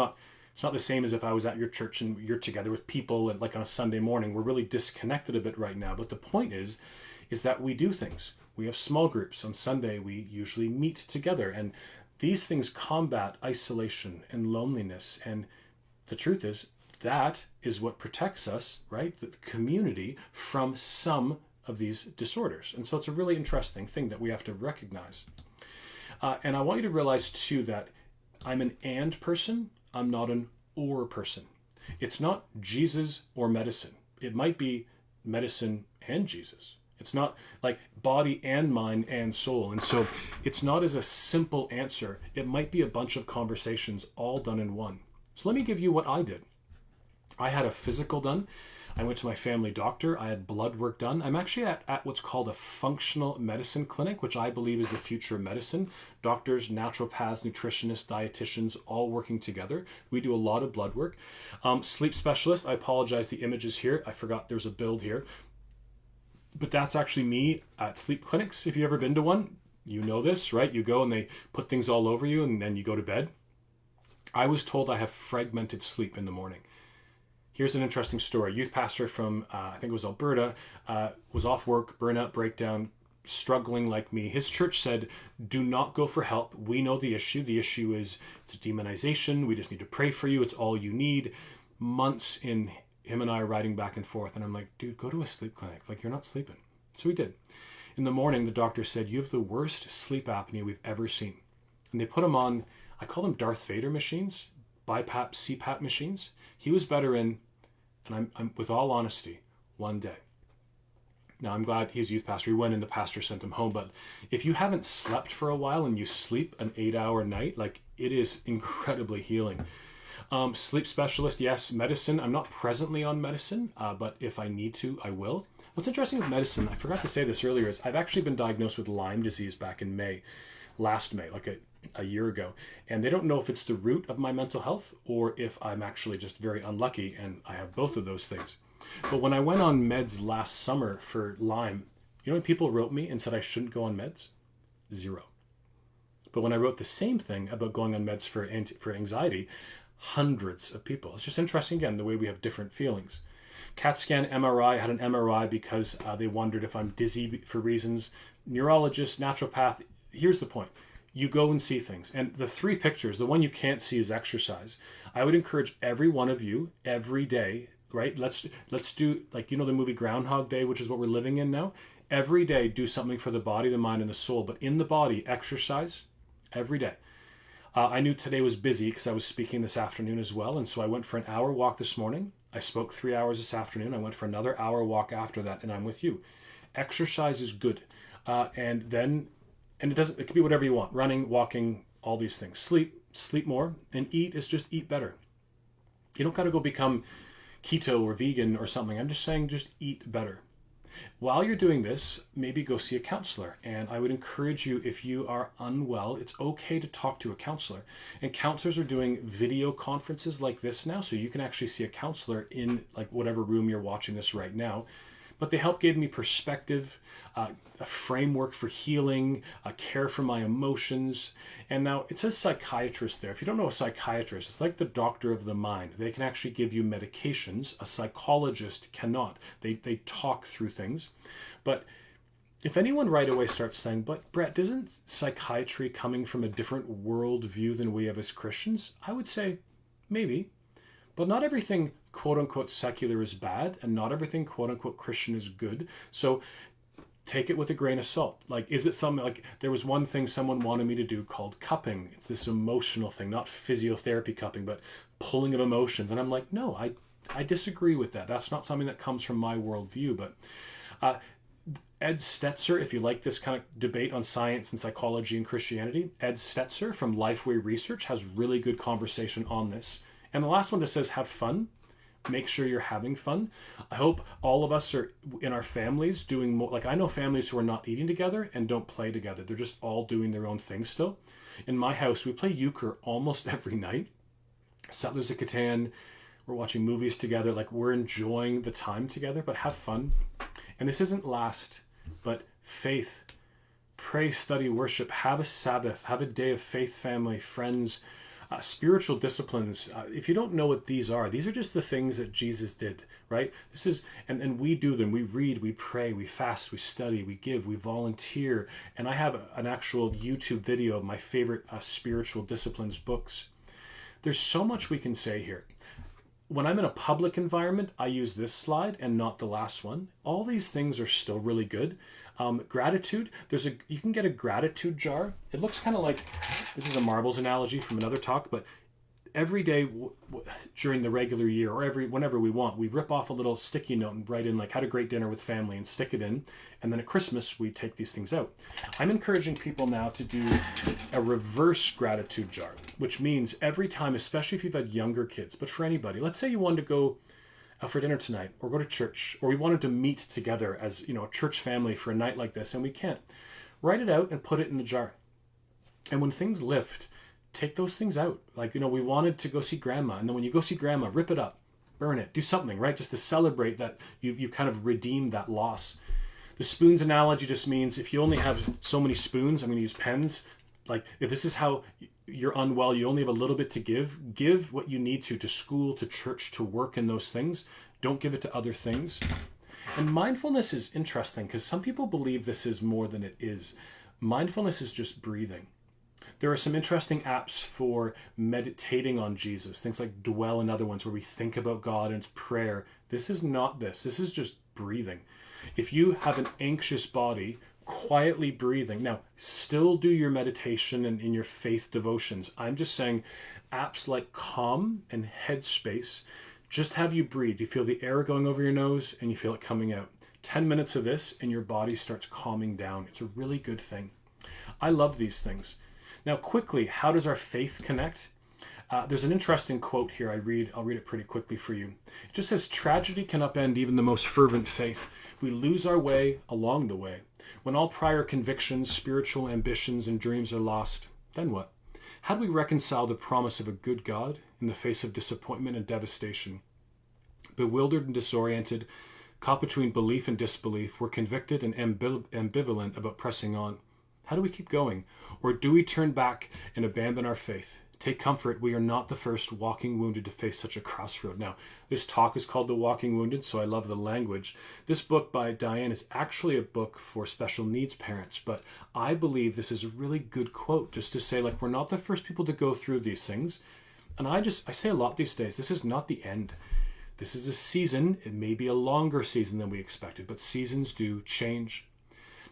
it's not the same as if I was at your church and you're together with people and like on a Sunday morning. We're really disconnected a bit right now. But the point is that we do things. We have small groups. On Sunday, we usually meet together. And these things combat isolation and loneliness. And the truth is, that is what protects us, right, the community, from some of these disorders. And so it's a really interesting thing that we have to recognize. And I want you to realize, too, that I'm an and person. I'm not an or person. It's not Jesus or medicine. It might be medicine and Jesus. It's not like body and mind and soul. And so it's not as a simple answer. It might be a bunch of conversations all done in one. So let me give you what I did. I had a physical done. I went to my family doctor. I had blood work done. I'm actually at what's called a functional medicine clinic, which I believe is the future of medicine. Doctors, naturopaths, nutritionists, dietitians, all working together. We do a lot of blood work. Sleep specialist. I apologize. The image is here. I forgot there's a build here. But that's actually me at sleep clinics. If you've ever been to one, you know this, right? You go and they put things all over you and then you go to bed. I was told I have fragmented sleep in the morning. Here's an interesting story. Youth pastor from, I think it was Alberta, was off work, burnout, breakdown, struggling like me. His church said, do not go for help. We know the issue. The issue is it's a demonization. We just need to pray for you. It's all you need. Months in, him and I are riding back and forth. And I'm like, dude, go to a sleep clinic. Like, you're not sleeping. So we did. In the morning, the doctor said, you have the worst sleep apnea we've ever seen. And they put him on, I call them Darth Vader machines, BiPAP, CPAP machines. He was better in, and I'm with all honesty, one day. Now, I'm glad he's a youth pastor. He went and the pastor sent him home. But if you haven't slept for a while and you sleep an 8-hour night, like, it is incredibly healing. Sleep specialist, yes. Medicine, I'm not presently on medicine, but if I need to, I will. What's interesting with medicine, I forgot to say this earlier, is I've actually been diagnosed with Lyme disease back in last May, like a year ago. And they don't know if it's the root of my mental health or if I'm actually just very unlucky and I have both of those things. But when I went on meds last summer for Lyme, you know when people wrote me and said I shouldn't go on meds? 0. But when I wrote the same thing about going on meds for anxiety, hundreds of people. It's just interesting, again, the way we have different feelings. CAT scan, MRI. I had an MRI because they wondered if I'm dizzy for reasons. Neurologist, naturopath. Here's the point. You go and see things. And the 3 pictures, the one you can't see is exercise. I would encourage every one of you every day, right? Let's do, like, you know, the movie Groundhog Day, which is what we're living in now. Every day, do something for the body, the mind, and the soul. But in the body, exercise every day. I knew today was busy because I was speaking this afternoon as well. And so I went for an hour walk this morning. I spoke 3 hours this afternoon. I went for another hour walk after that, and I'm with you. Exercise is good. And it could be whatever you want. Running, walking, all these things. Sleep more, and eat is just eat better. You don't got to go become keto or vegan or something. I'm just saying just eat better. While you're doing this, maybe go see a counselor. And I would encourage you, if you are unwell, it's okay to talk to a counselor. And counselors are doing video conferences like this now, so you can actually see a counselor in like whatever room you're watching this right now. But they help give me perspective, a framework for healing, a care for my emotions. And now it says psychiatrist there. If you don't know a psychiatrist, it's like the doctor of the mind. They can actually give you medications. A psychologist cannot. They talk through things. But if anyone right away starts saying, but Brett, isn't psychiatry coming from a different worldview than we have as Christians? I would say maybe. But not everything quote-unquote secular is bad, and not everything quote-unquote Christian is good. So take it with a grain of salt. Like, is it something, like, there was one thing someone wanted me to do called cupping. It's this emotional thing, not physiotherapy cupping, but pulling of emotions. And I'm like, no, I disagree with that. That's not something that comes from my worldview. But Ed Stetzer, if you like this kind of debate on science and psychology and Christianity, Ed Stetzer from Lifeway Research has really good conversation on this. And the last one just says, have fun. Make sure you're having fun. I hope all of us are in our families doing more. Like, I know families who are not eating together and don't play together. They're just all doing their own thing still. In my house, we play euchre almost every night. Settlers of Catan. We're watching movies together. Like, we're enjoying the time together, but have fun. And this isn't last, but faith. Pray, study, worship. Have a Sabbath. Have a day of faith, family, friends. Spiritual disciplines, if you don't know what these are just the things that Jesus did, right? This is, and we do them. We read, we pray, we fast, we study, we give, we volunteer. And I have an actual YouTube video of my favorite spiritual disciplines books. There's so much we can say here. When I'm in a public environment, I use this slide and not the last one. All these things are still really good. Gratitude, you can get a gratitude jar. It looks kind of like, this is a marbles analogy from another talk, but every day during the regular year or whenever we want, we rip off a little sticky note and write in like, had a great dinner with family, and stick it in. And then at Christmas, we take these things out. I'm encouraging people now to do a reverse gratitude jar, which means every time, especially if you've had younger kids, but for anybody, let's say you wanted to go out for dinner tonight or go to church, or we wanted to meet together as, you know, a church family for a night like this, and we can't. Write it out and put it in the jar. And when things lift, take those things out. Like, you know, we wanted to go see grandma, and then when you go see grandma, rip it up, burn it, do something, right? Just to celebrate that you kind of redeemed that loss. The spoons analogy just means if you only have so many spoons, I'm going to use pens. Like, if this is how you're unwell, you only have a little bit to give what you need to school, to church, to work, and those things. Don't give it to other things. And mindfulness is interesting because some people believe this is more than it is. Mindfulness is just breathing. There are some interesting apps for meditating on Jesus, things like Dwell and other ones where we think about God and it's prayer. This is not this. This is just breathing. If you have an anxious body, quietly breathing. Now, still do your meditation and in your faith devotions. I'm just saying apps like Calm and Headspace just have you breathe. You feel the air going over your nose and you feel it coming out. 10 minutes of this and your body starts calming down. It's a really good thing. I love these things. Now, quickly, how does our faith connect? There's an interesting quote here. I'll read it pretty quickly for you. It just says, "Tragedy can upend even the most fervent faith. We lose our way along the way. When all prior convictions, spiritual ambitions, and dreams are lost, then what? How do we reconcile the promise of a good God in the face of disappointment and devastation? Bewildered and disoriented, caught between belief and disbelief, we're convicted and ambivalent about pressing on. How do we keep going? Or do we turn back and abandon our faith? Take comfort, we are not the first walking wounded to face such a crossroad." Now, this talk is called The Walking Wounded, so I love the language. This book by Diane is actually a book for special needs parents, but I believe this is a really good quote just to say, like, we're not the first people to go through these things. And I say a lot these days, this is not the end. This is a season. It may be a longer season than we expected, but seasons do change.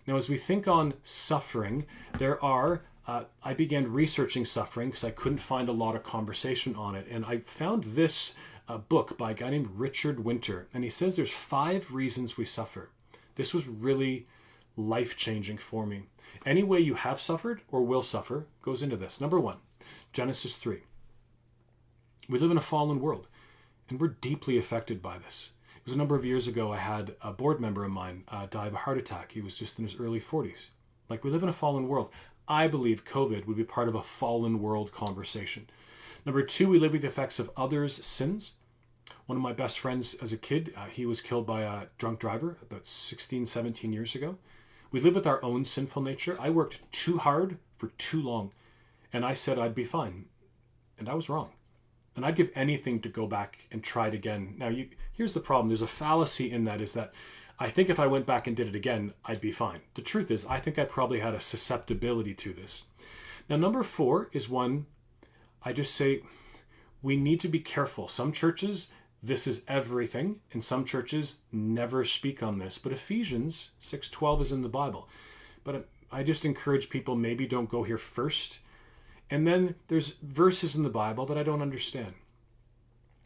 Now, as we think on suffering, I began researching suffering because I couldn't find a lot of conversation on it. And I found this book by a guy named Richard Winter. And he says there's 5 reasons we suffer. This was really life-changing for me. Any way you have suffered or will suffer goes into this. Number 1, Genesis 3. We live in a fallen world, and we're deeply affected by this. It was a number of years ago, I had a board member of mine die of a heart attack. He was just in his early 40s. Like, we live in a fallen world. I believe COVID would be part of a fallen world conversation. Number 2, we live with the effects of others' sins. One of my best friends as a kid, he was killed by a drunk driver about 16, 17 years ago. We live with our own sinful nature. I worked too hard for too long, and I said I'd be fine. And I was wrong. And I'd give anything to go back and try it again. Now, here's the problem. There's a fallacy in that, is that I think if I went back and did it again, I'd be fine. The truth is, I think I probably had a susceptibility to this. Now, number 4 is one I just say we need to be careful. Some churches, this is everything, and some churches never speak on this. But Ephesians 6:12 is in the Bible. But I just encourage people, maybe don't go here first. And then there's verses in the Bible that I don't understand.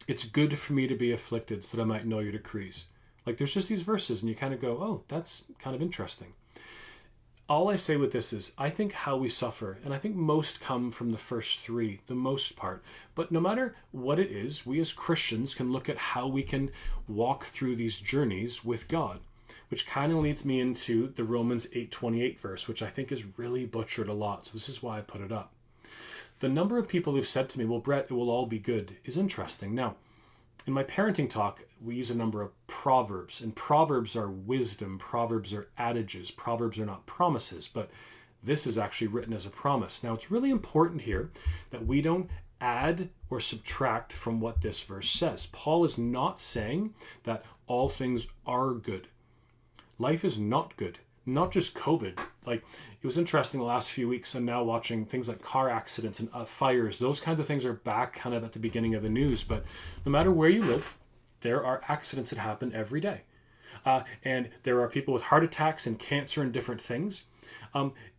It's good for me to be afflicted so that I might know your decrees. Like, there's just these verses and you kind of go, oh, that's kind of interesting. All I say with this is, I think how we suffer, and I think most come from the first 3, the most part. But no matter what it is, we as Christians can look at how we can walk through these journeys with God, which kind of leads me into the Romans 8:28 verse, which I think is really butchered a lot. So this is why I put it up. The number of people who've said to me, well, Brett, it will all be good, is interesting. Now, in my parenting talk, we use a number of proverbs, and proverbs are wisdom, proverbs are adages, proverbs are not promises, but this is actually written as a promise. Now, it's really important here that we don't add or subtract from what this verse says. Paul is not saying that all things are good. Life is not good. Not just COVID. Like, it was interesting the last few weeks. I'm now watching things like car accidents and fires. Those kinds of things are back kind of at the beginning of the news. But no matter where you live, there are accidents that happen every day. And there are people with heart attacks and cancer and different things.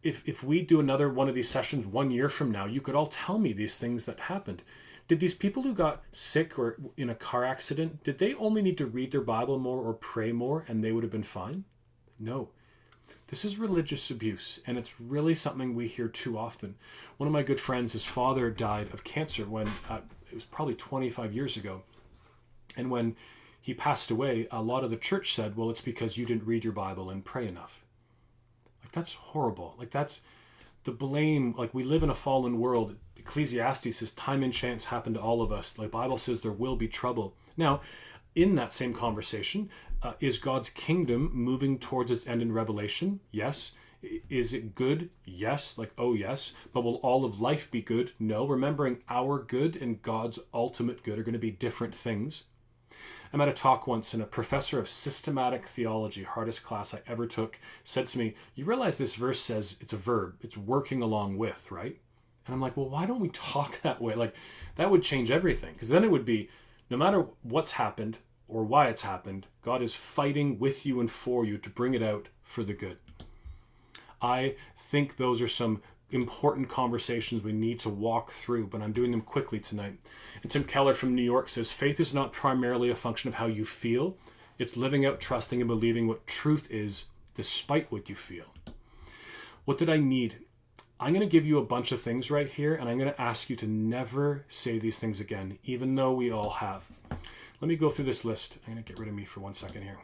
If we do another one of these sessions 1 year from now, you could all tell me these things that happened. Did these people who got sick or in a car accident, did they only need to read their Bible more or pray more and they would have been fine? No. This is religious abuse, and it's really something we hear too often. One of my good friends, his father died of cancer when it was probably 25 years ago. And when he passed away, a lot of the church said, well, it's because you didn't read your Bible and pray enough. Like, that's horrible. Like, that's the blame. Like, we live in a fallen world. Ecclesiastes says time and chance happen to all of us. The Bible says there will be trouble. Now, in that same conversation, is God's kingdom moving towards its end in Revelation? Yes. Is it good? Yes. Like, oh yes. But will all of life be good? No. Remembering our good and God's ultimate good are going to be different things. I'm at a talk once, and a professor of systematic theology, hardest class I ever took, said to me, you realize this verse says it's a verb. It's working along with, right? And I'm like, well, why don't we talk that way? Like, that would change everything. Because then it would be, no matter what's happened or why it's happened, God is fighting with you and for you to bring it out for the good. I think those are some important conversations we need to walk through, but I'm doing them quickly tonight. And Tim Keller from New York says, faith is not primarily a function of how you feel. It's living out, trusting, and believing what truth is despite what you feel. What did I need? I'm going to give you a bunch of things right here, and I'm going to ask you to never say these things again, even though we all have. Let me go through this list. I'm going to get rid of me for 1 second here.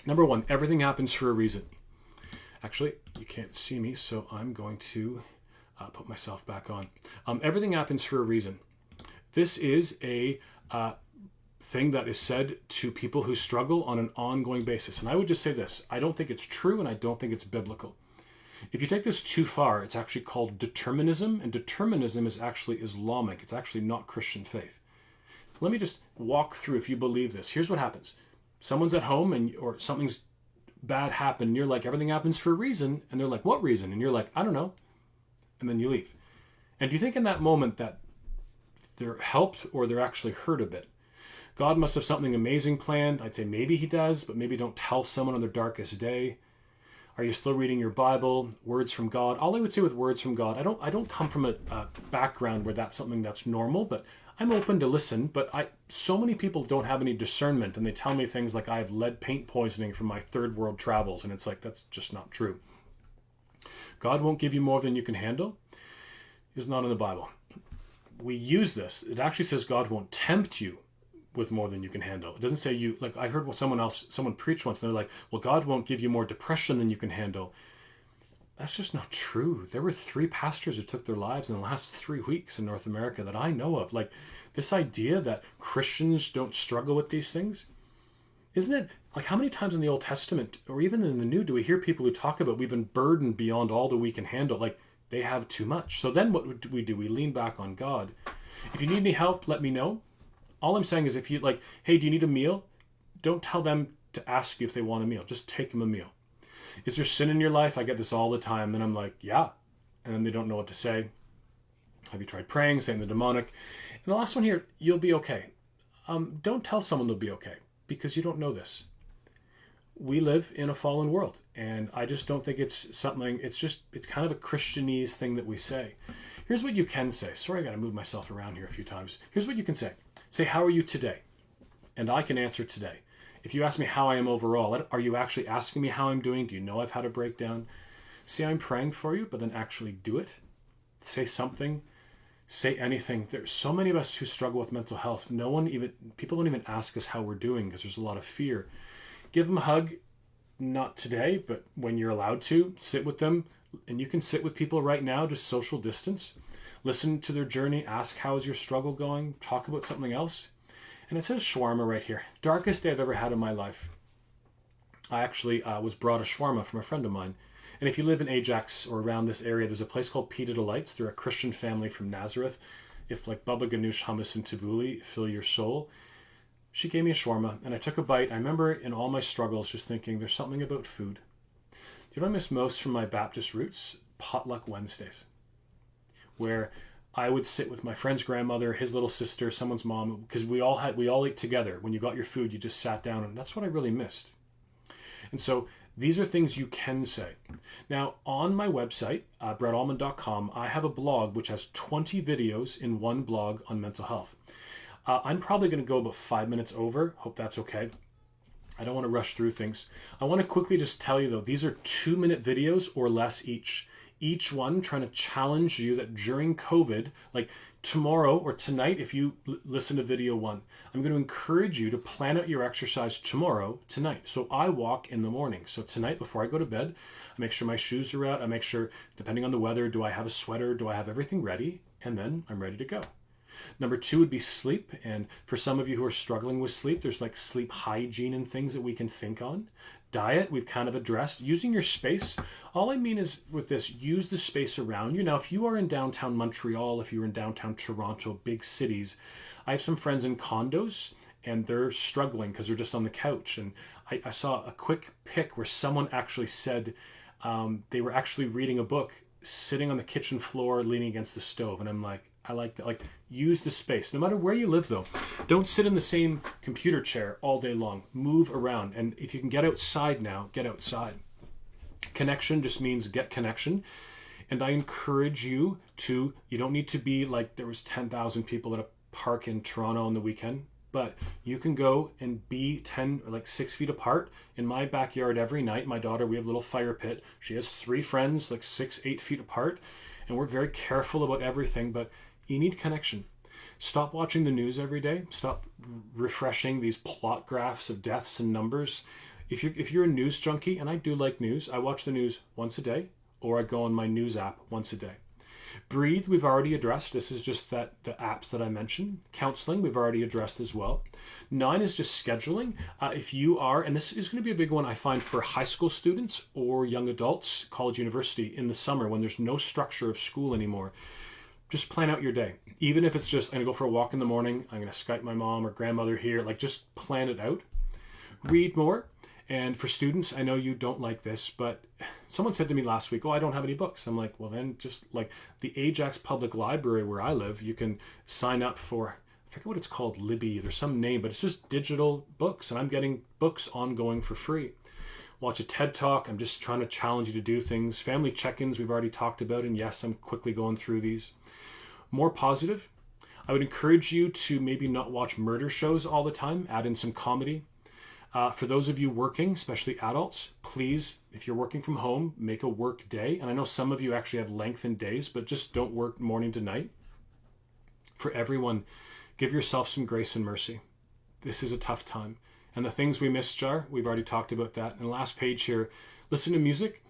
Number 1, everything happens for a reason. Actually, you can't see me, so I'm going to put myself back on. Everything happens for a reason. This is a thing that is said to people who struggle on an ongoing basis. And I would just say this. I don't think it's true, and I don't think it's biblical. If you take this too far, it's actually called determinism, and determinism is actually Islamic. It's actually not Christian faith. Let me just walk through if you believe this. Here's what happens. Someone's at home or something's bad happened, and you're like, everything happens for a reason, and they're like, what reason? And you're like, I don't know. And then you leave. And do you think in that moment that they're helped or they're actually hurt a bit? God must have something amazing planned. I'd say maybe he does, but maybe don't tell someone on their darkest day. Are you still reading your Bible? Words from God? All I would say with words from God, I don't come from a background where that's something that's normal, but I'm open to listen. But so many people don't have any discernment, and they tell me things like I have lead paint poisoning from my third world travels, and it's like, that's just not true. God won't give you more than you can handle is not in the Bible. We use this. It actually says God won't tempt you with more than you can handle. It doesn't say you, like I heard someone preach once, and they're like, well, God won't give you more depression than you can handle. That's just not true. There were 3 pastors who took their lives in the last 3 weeks in North America that I know of. Like, this idea that Christians don't struggle with these things, isn't it? Like, how many times in the Old Testament or even in the New do we hear people who talk about we've been burdened beyond all that we can handle? Like, they have too much. So then what do? We lean back on God. If you need any help, let me know. All I'm saying is if you like, hey, do you need a meal? Don't tell them to ask you if they want a meal. Just take them a meal. Is there sin in your life? I get this all the time. Then I'm like, yeah. And then they don't know what to say. Have you tried praying, saying the demonic? And the last one here, you'll be okay. Don't tell someone they'll be okay because you don't know this. We live in a fallen world, and I just don't think it's something, it's kind of a Christianese thing that we say. Here's what you can say. Sorry, I got to move myself around here a few times. Here's what you can say. Say, how are you today? And I can answer today. If you ask me how I am overall, are you actually asking me how I'm doing? Do you know I've had a breakdown? Say I'm praying for you, but then actually do it. Say something. Say anything. There's so many of us who struggle with mental health. People don't even ask us how we're doing because there's a lot of fear. Give them a hug, not today, but when you're allowed to, sit with them. And you can sit with people right now, just social distance. Listen to their journey, ask how is your struggle going, talk about something else. And it says shawarma right here. Darkest day I've ever had in my life. I actually was brought a shawarma from a friend of mine. And if you live in Ajax or around this area, there's a place called Pita Delights. They're a Christian family from Nazareth. If like Baba Ganoush hummus and tabbouleh fill your soul. She gave me a shawarma, and I took a bite. I remember in all my struggles just thinking, there's something about food. Do you know what I miss most from my Baptist roots? Potluck Wednesdays, where I would sit with my friend's grandmother, his little sister, someone's mom, because we all ate together. When you got your food, you just sat down, and that's what I really missed. And so these are things you can say. Now, on my website, brettallman.com, I have a blog which has 20 videos in one blog on mental health. I'm probably going to go about 5 minutes over. Hope that's okay. I don't want to rush through things. I want to quickly just tell you, though, these are 2-minute videos or less each. Each one trying to challenge you that during COVID, like tomorrow or tonight, if you listen to video 1, I'm going to encourage you to plan out your exercise tonight. So I walk in the morning. So tonight, before I go to bed, I make sure my shoes are out. I make sure, depending on the weather, do I have a sweater? Do I have everything ready? And then I'm ready to go. Number 2 would be sleep. And for some of you who are struggling with sleep, there's like sleep hygiene and things that we can think on. Diet, we've kind of addressed. Using your space. All I mean is with this, use the space around you. Now, if you are in downtown Montreal, if you're in downtown Toronto, big cities, I have some friends in condos and they're struggling because they're just on the couch. And I saw a quick pic where someone actually said they were actually reading a book sitting on the kitchen floor leaning against the stove. And I'm like, I like that. Like, use the space. No matter where you live, though, don't sit in the same computer chair all day long. Move around. And if you can get outside now, get outside. Connection just means get connection. And I encourage you to, you don't need to be like there was 10,000 people at a park in Toronto on the weekend, but you can go and be 10 or like 6 feet apart. In my backyard every night, my daughter, we have a little fire pit. She has 3 friends like 6-8 feet apart, and we're very careful about everything, but you need connection. Stop watching the news every day. Stop refreshing these plot graphs of deaths and numbers. If you're a news junkie, and I do like news, I watch the news once a day, or I go on my news app once a day. Breathe, we've already addressed. This is just the apps that I mentioned. Counseling, we've already addressed as well. 9 is just scheduling. If you are, and this is going to be a big one I find for high school students or young adults, college, university, in the summer when there's no structure of school anymore. Just plan out your day. Even if it's just, I'm going to go for a walk in the morning, I'm going to Skype my mom or grandmother here, like just plan it out. Read more. And for students, I know you don't like this, but someone said to me last week, I don't have any books. I'm like, well, then just like the Ajax Public Library where I live, you can sign up for, I forget what it's called, Libby, there's some name, but it's just digital books, and I'm getting books ongoing for free. Watch a TED Talk. I'm just trying to challenge you to do things. Family check-ins we've already talked about, and yes, I'm quickly going through these. More positive. I would encourage you to maybe not watch murder shows all the time. Add in some comedy. For those of you working, especially adults, please, if you're working from home, make a work day. And I know some of you actually have lengthened days, but just don't work morning to night. For everyone, give yourself some grace and mercy. This is a tough time. And the things we miss, Jar, we've already talked about that. And the last page here, listen to music.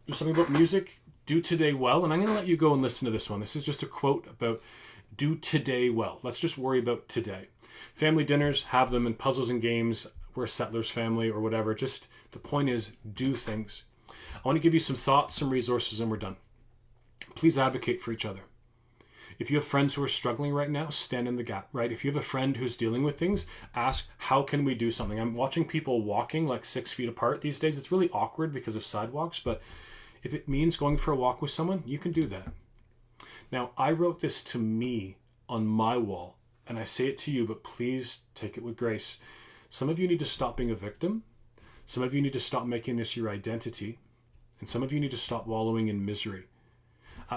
There's something about music. Do today well. And I'm going to let you go and listen to this one. This is just a quote about do today well. Let's just worry about today. Family dinners, have them, in puzzles and games. We're a settlers family or whatever. Just the point is, do things. I want to give you some thoughts, some resources, and we're done. Please advocate for each other. If you have friends who are struggling right now, stand in the gap, right? If you have a friend who's dealing with things, ask, how can we do something? I'm watching people walking like 6 feet apart these days. It's really awkward because of sidewalks, but if it means going for a walk with someone, you can do that. Now, I wrote this to me on my wall, and I say it to you, but please take it with grace. Some of you need to stop being a victim. Some of you need to stop making this your identity. And some of you need to stop wallowing in misery.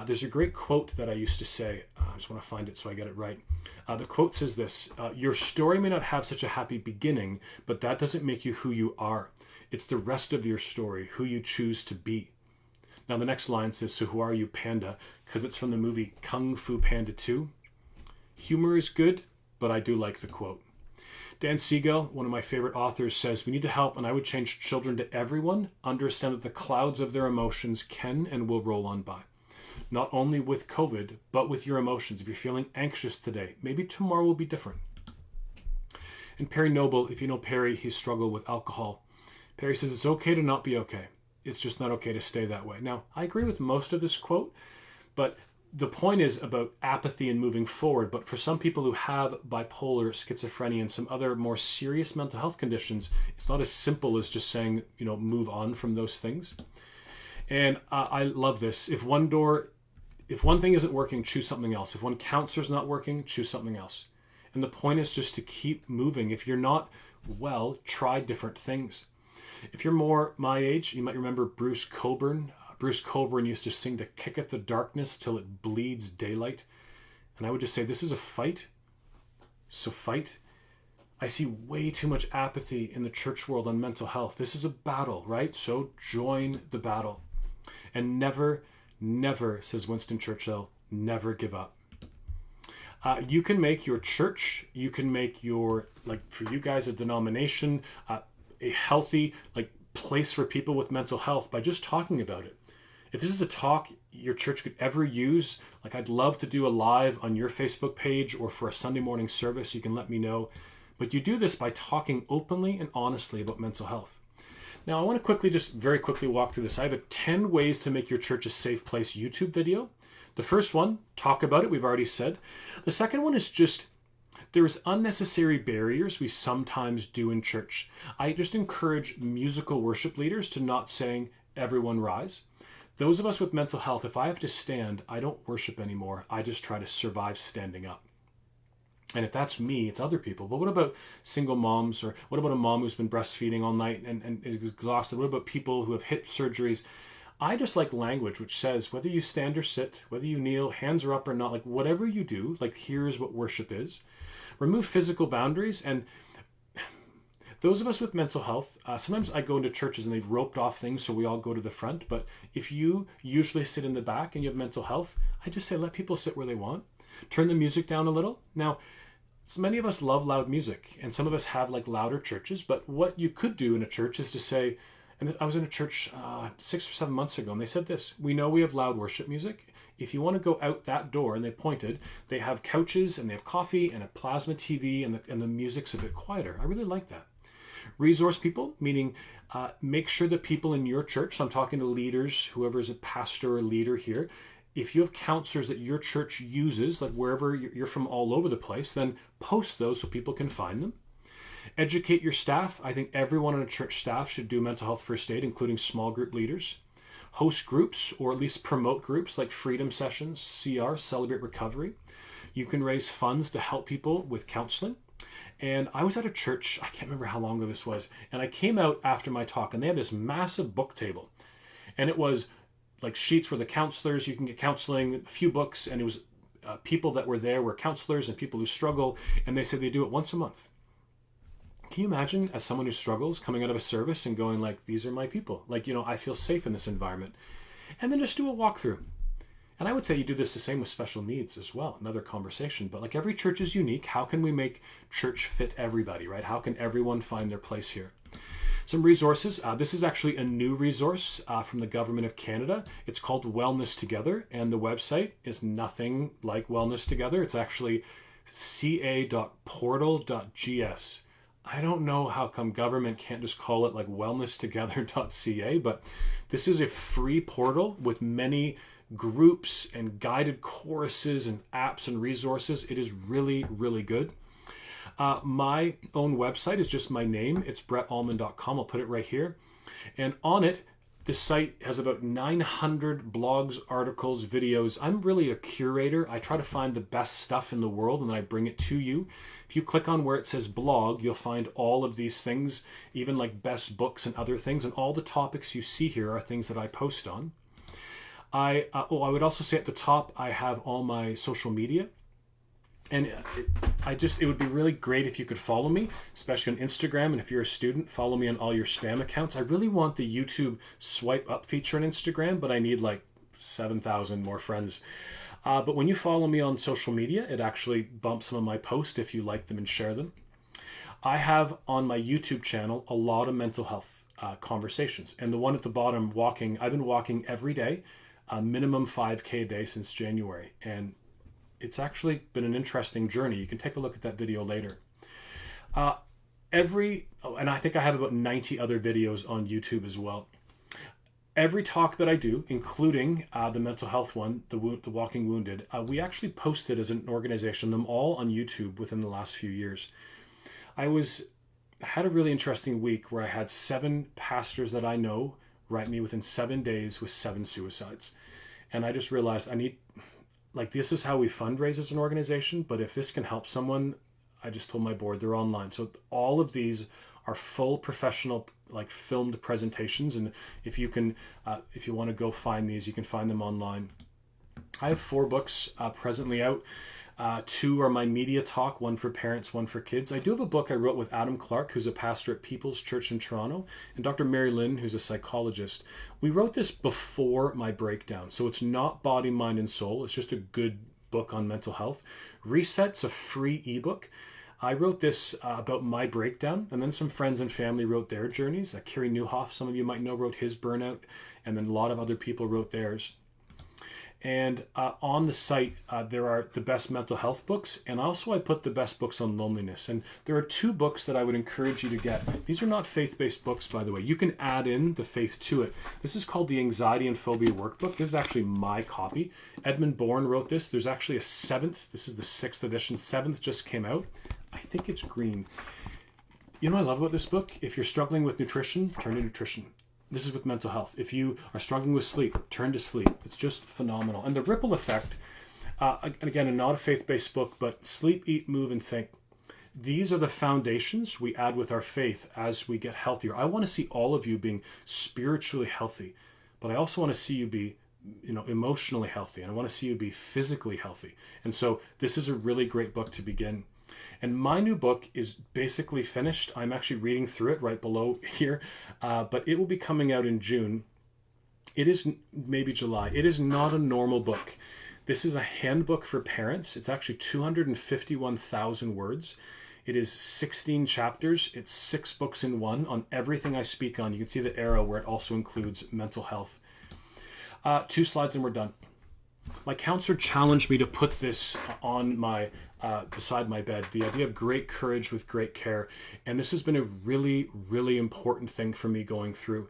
There's a great quote that I used to say. I just want to find it so I get it right. The quote says this, your story may not have such a happy beginning, but that doesn't make you who you are. It's the rest of your story, who you choose to be. Now the next line says, so who are you, Panda? Because it's from the movie Kung Fu Panda 2. Humor is good, but I do like the quote. Dan Siegel, one of my favorite authors, says, we need to help, and I would change children to everyone, understand that the clouds of their emotions can and will roll on by. Not only with COVID, but with your emotions. If you're feeling anxious today, maybe tomorrow will be different. And Perry Noble, if you know Perry, he struggled with alcohol. Perry says it's okay to not be okay. It's just not okay to stay that way. Now, I agree with most of this quote, but the point is about apathy and moving forward. But for some people who have bipolar, schizophrenia, and some other more serious mental health conditions, it's not as simple as just saying, move on from those things. And I love this. If one thing isn't working, choose something else. If one counselor's not working, choose something else. And the point is just to keep moving. If you're not well, try different things. If you're more my age, you might remember Bruce Cockburn. Bruce Cockburn used to sing to kick at the darkness till it bleeds daylight. And I would just say, this is a fight. So fight. I see way too much apathy in the church world on mental health. This is a battle, right? So join the battle. And never, never, says Winston Churchill, never give up. You can make your church, you can make your, for you guys, a denomination, a healthy, place for people with mental health by just talking about it. If this is a talk your church could ever use, I'd love to do a live on your Facebook page or for a Sunday morning service, you can let me know. But you do this by talking openly and honestly about mental health. Now, I want to very quickly walk through this. I have a 10 ways to make your church a safe place YouTube video. The first one, talk about it, we've already said. The second one is just, there's unnecessary barriers we sometimes do in church. I just encourage musical worship leaders to not saying, everyone rise. Those of us with mental health, if I have to stand, I don't worship anymore. I just try to survive standing up. And if that's me, it's other people. But what about single moms? Or what about a mom who's been breastfeeding all night and is exhausted? What about people who have hip surgeries? I just like language which says whether you stand or sit, whether you kneel, hands are up or not, like whatever you do, like here's what worship is. Remove physical boundaries. And those of us with mental health, sometimes I go into churches and they've roped off things so we all go to the front. But if you usually sit in the back and you have mental health, I just say let people sit where they want. Turn the music down a little. Now, so many of us love loud music, and some of us have like louder churches. But what you could do in a church is to say, and I was in a church 6 or 7 months ago, and they said this: we know we have loud worship music. If you want to go out that door, and they pointed, they have couches and they have coffee and a plasma TV, and the music's a bit quieter. I really like that. Resource people, meaning make sure that people in your church, so I'm talking to leaders, whoever is a pastor or leader here, if you have counselors that your church uses, like wherever you're from all over the place, then post those so people can find them. Educate your staff. I think everyone on a church staff should do mental health first aid, including small group leaders. Host groups, or at least promote groups like Freedom Sessions, CR, Celebrate Recovery. You can raise funds to help people with counseling. And I was at a church, I can't remember how long ago this was, and I came out after my talk, and they had this massive book table. And it was like sheets where the counselors, you can get counseling, a few books, and it was people that were there were counselors and people who struggle, and they said they do it once a month. Can you imagine, as someone who struggles, coming out of a service and going like, these are my people. Like, I feel safe in this environment. And then just do a walkthrough. And I would say you do this the same with special needs as well, another conversation. But like every church is unique. How can we make church fit everybody, right? How can everyone find their place here? Some resources. This is actually a new resource from the Government of Canada. It's called Wellness Together, and the website is nothing like Wellness Together. It's actually ca.portal.gs. I don't know how come government can't just call it like wellnesstogether.ca, but this is a free portal with many groups and guided choruses and apps and resources. It is really, really good. My own website is just my name. It's brettallman.com. I'll put it right here. And on it, this site has about 900 blogs, articles, videos. I'm really a curator. I try to find the best stuff in the world and then I bring it to you. If you click on where it says blog, you'll find all of these things, even like best books and other things. And all the topics you see here are things that I post on. I would also say at the top, I have all my social media. And it would be really great if you could follow me, especially on Instagram. And if you're a student, follow me on all your spam accounts. I really want the YouTube swipe up feature on Instagram, but I need like 7,000 more friends. But when you follow me on social media, it actually bumps some of my posts if you like them and share them. I have on my YouTube channel a lot of mental health conversations. And the one at the bottom, walking, I've been walking every day, minimum 5K a day since January. And it's actually been an interesting journey. You can take a look at that video later. And I think I have about 90 other videos on YouTube as well. Every talk that I do, including the mental health one, the Walking Wounded, we actually posted as an organization, them all on YouTube within the last few years. I had a really interesting week where I had 7 pastors that I know write me within 7 days with 7 suicides. And I just realized this is how we fundraise as an organization, but if this can help someone, I just told my board they're online. So all of these are full professional, like filmed presentations. And if you want to go find these, you can find them online. I have 4 books presently out. 2 are my media talk, one for parents, one for kids. I do have a book I wrote with Adam Clark, who's a pastor at People's Church in Toronto, and Dr. Mary Lynn, who's a psychologist. We wrote this before my breakdown, so it's not Body, Mind, and Soul. It's just a good book on mental health. Reset's a free ebook. I wrote this about my breakdown, and then some friends and family wrote their journeys. Kerry Newhoff, some of you might know, wrote his burnout, and then a lot of other people wrote theirs. And on the site, there are the best mental health books, and also I put the best books on loneliness. And there are 2 books that I would encourage you to get. These are not faith-based books, by the way. You can add in the faith to it. This is called the Anxiety and Phobia Workbook. This is actually my copy. Edmund Bourne wrote this. There's actually a 7th. This is the 6th edition. 7th just came out. I think it's green. You know what I love about this book? If you're struggling with nutrition, turn to nutrition. This is with mental health. If you are struggling with sleep, turn to sleep. It's just phenomenal. And the ripple effect, again, not a faith-based book, but Sleep, Eat, Move, and Think. These are the foundations we add with our faith as we get healthier. I want to see all of you being spiritually healthy. but I also want to see you be, emotionally healthy, and I want to see you be physically healthy. And so this is a really great book to begin. And my new book is basically finished. I'm actually reading through it right below here, but it will be coming out in June. It is maybe July. It is not a normal book. This is a handbook for parents. It's actually 251,000 words. It is 16 chapters. It's 6 books in one on everything I speak on. You can see the arrow where it also includes mental health. 2 slides and we're done. My counselor challenged me to put this on my beside my bed, the idea of great courage with great care. And this has been a really, really important thing for me going through.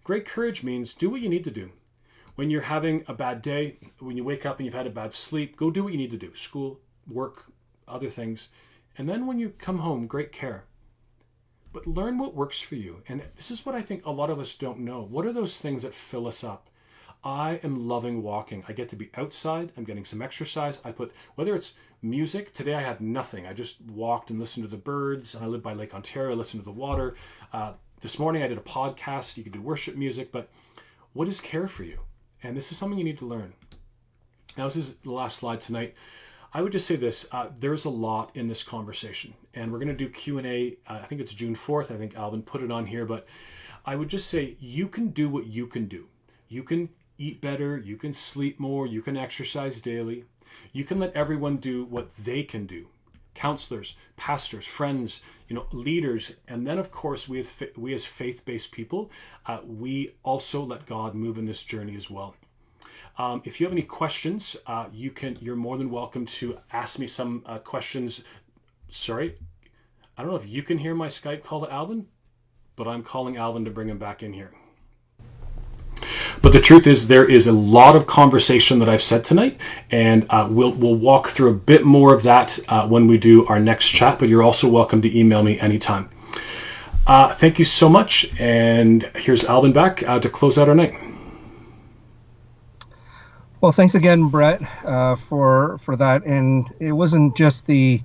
Great courage means do what you need to do. When you're having a bad day, when you wake up and you've had a bad sleep, go do what you need to do. School, work, other things. And then when you come home, great care. But learn what works for you. And this is what I think a lot of us don't know. What are those things that fill us up? I am loving walking. I get to be outside. I'm getting some exercise. Whether it's music, today I had nothing. I just walked and listened to the birds. And I live by Lake Ontario. I listened to the water. This morning I did a podcast. You can do worship music. But what is care for you? And this is something you need to learn. Now, this is the last slide tonight. I would just say this. There's a lot in this conversation. And we're going to do Q&A. I think it's June 4th. I think Alvin put it on here. But I would just say you can do what you can do. You can eat better. You can sleep more. You can exercise daily. You can let everyone do what they can do. Counselors, pastors, friends, leaders. And then, of course, we as faith-based people, we also let God move in this journey as well. If you have any questions, you're more than welcome to ask me some questions. Sorry, I don't know if you can hear my Skype call to Alvin, but I'm calling Alvin to bring him back in here. But the truth is, there is a lot of conversation that I've said tonight, and we'll walk through a bit more of that when we do our next chat, but you're also welcome to email me anytime. Thank you so much, and here's Alvin back to close out our night. Well, thanks again, Brett, for that. And it wasn't just the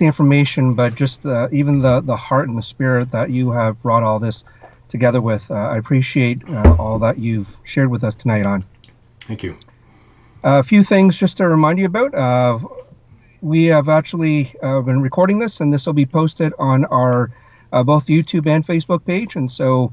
information, but just even the heart and the spirit that you have brought all this together with. I appreciate all that you've shared with us tonight on. Thank you. A few things just to remind you about. We have actually been recording this, and this will be posted on our both YouTube and Facebook page. And so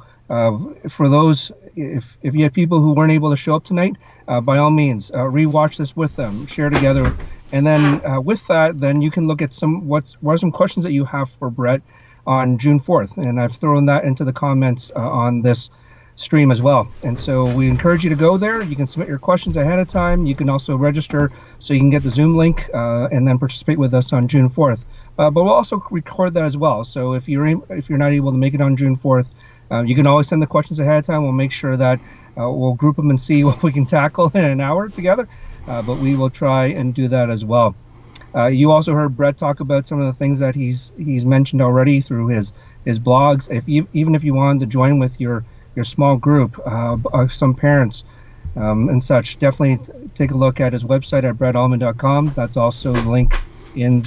for those, if you have people who weren't able to show up tonight, by all means, rewatch this with them, share together. And then with that, then you can look at what are some questions that you have for Brett on June 4th. And I've thrown that into the comments on this stream as well. And so we encourage you to go there. You can submit your questions ahead of time. You can also register so you can get the Zoom link and then participate with us on June 4th. But we'll also record that as well. So if you're not able to make it on June 4th, you can always send the questions ahead of time. We'll make sure that we'll group them and see what we can tackle in an hour together. But we will try and do that as well. You also heard Brett talk about some of the things that he's mentioned already through his blogs. Even if you wanted to join with your small group, some parents and such, definitely take a look at his website at brettallman.com. That's also the link in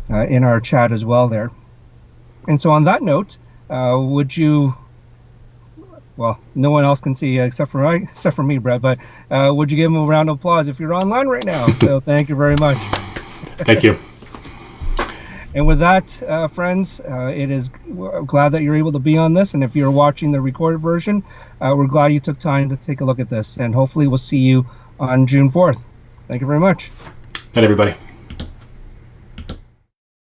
in our chat as well there. And so on that note, would you? Well, no one else can see except for me, Brett. But would you give him a round of applause if you're online right now? So thank you very much. Thank you. And with that, friends, we're glad that you're able to be on this. And if you're watching the recorded version, we're glad you took time to take a look at this. And hopefully we'll see you on June 4th. Thank you very much. Night, everybody.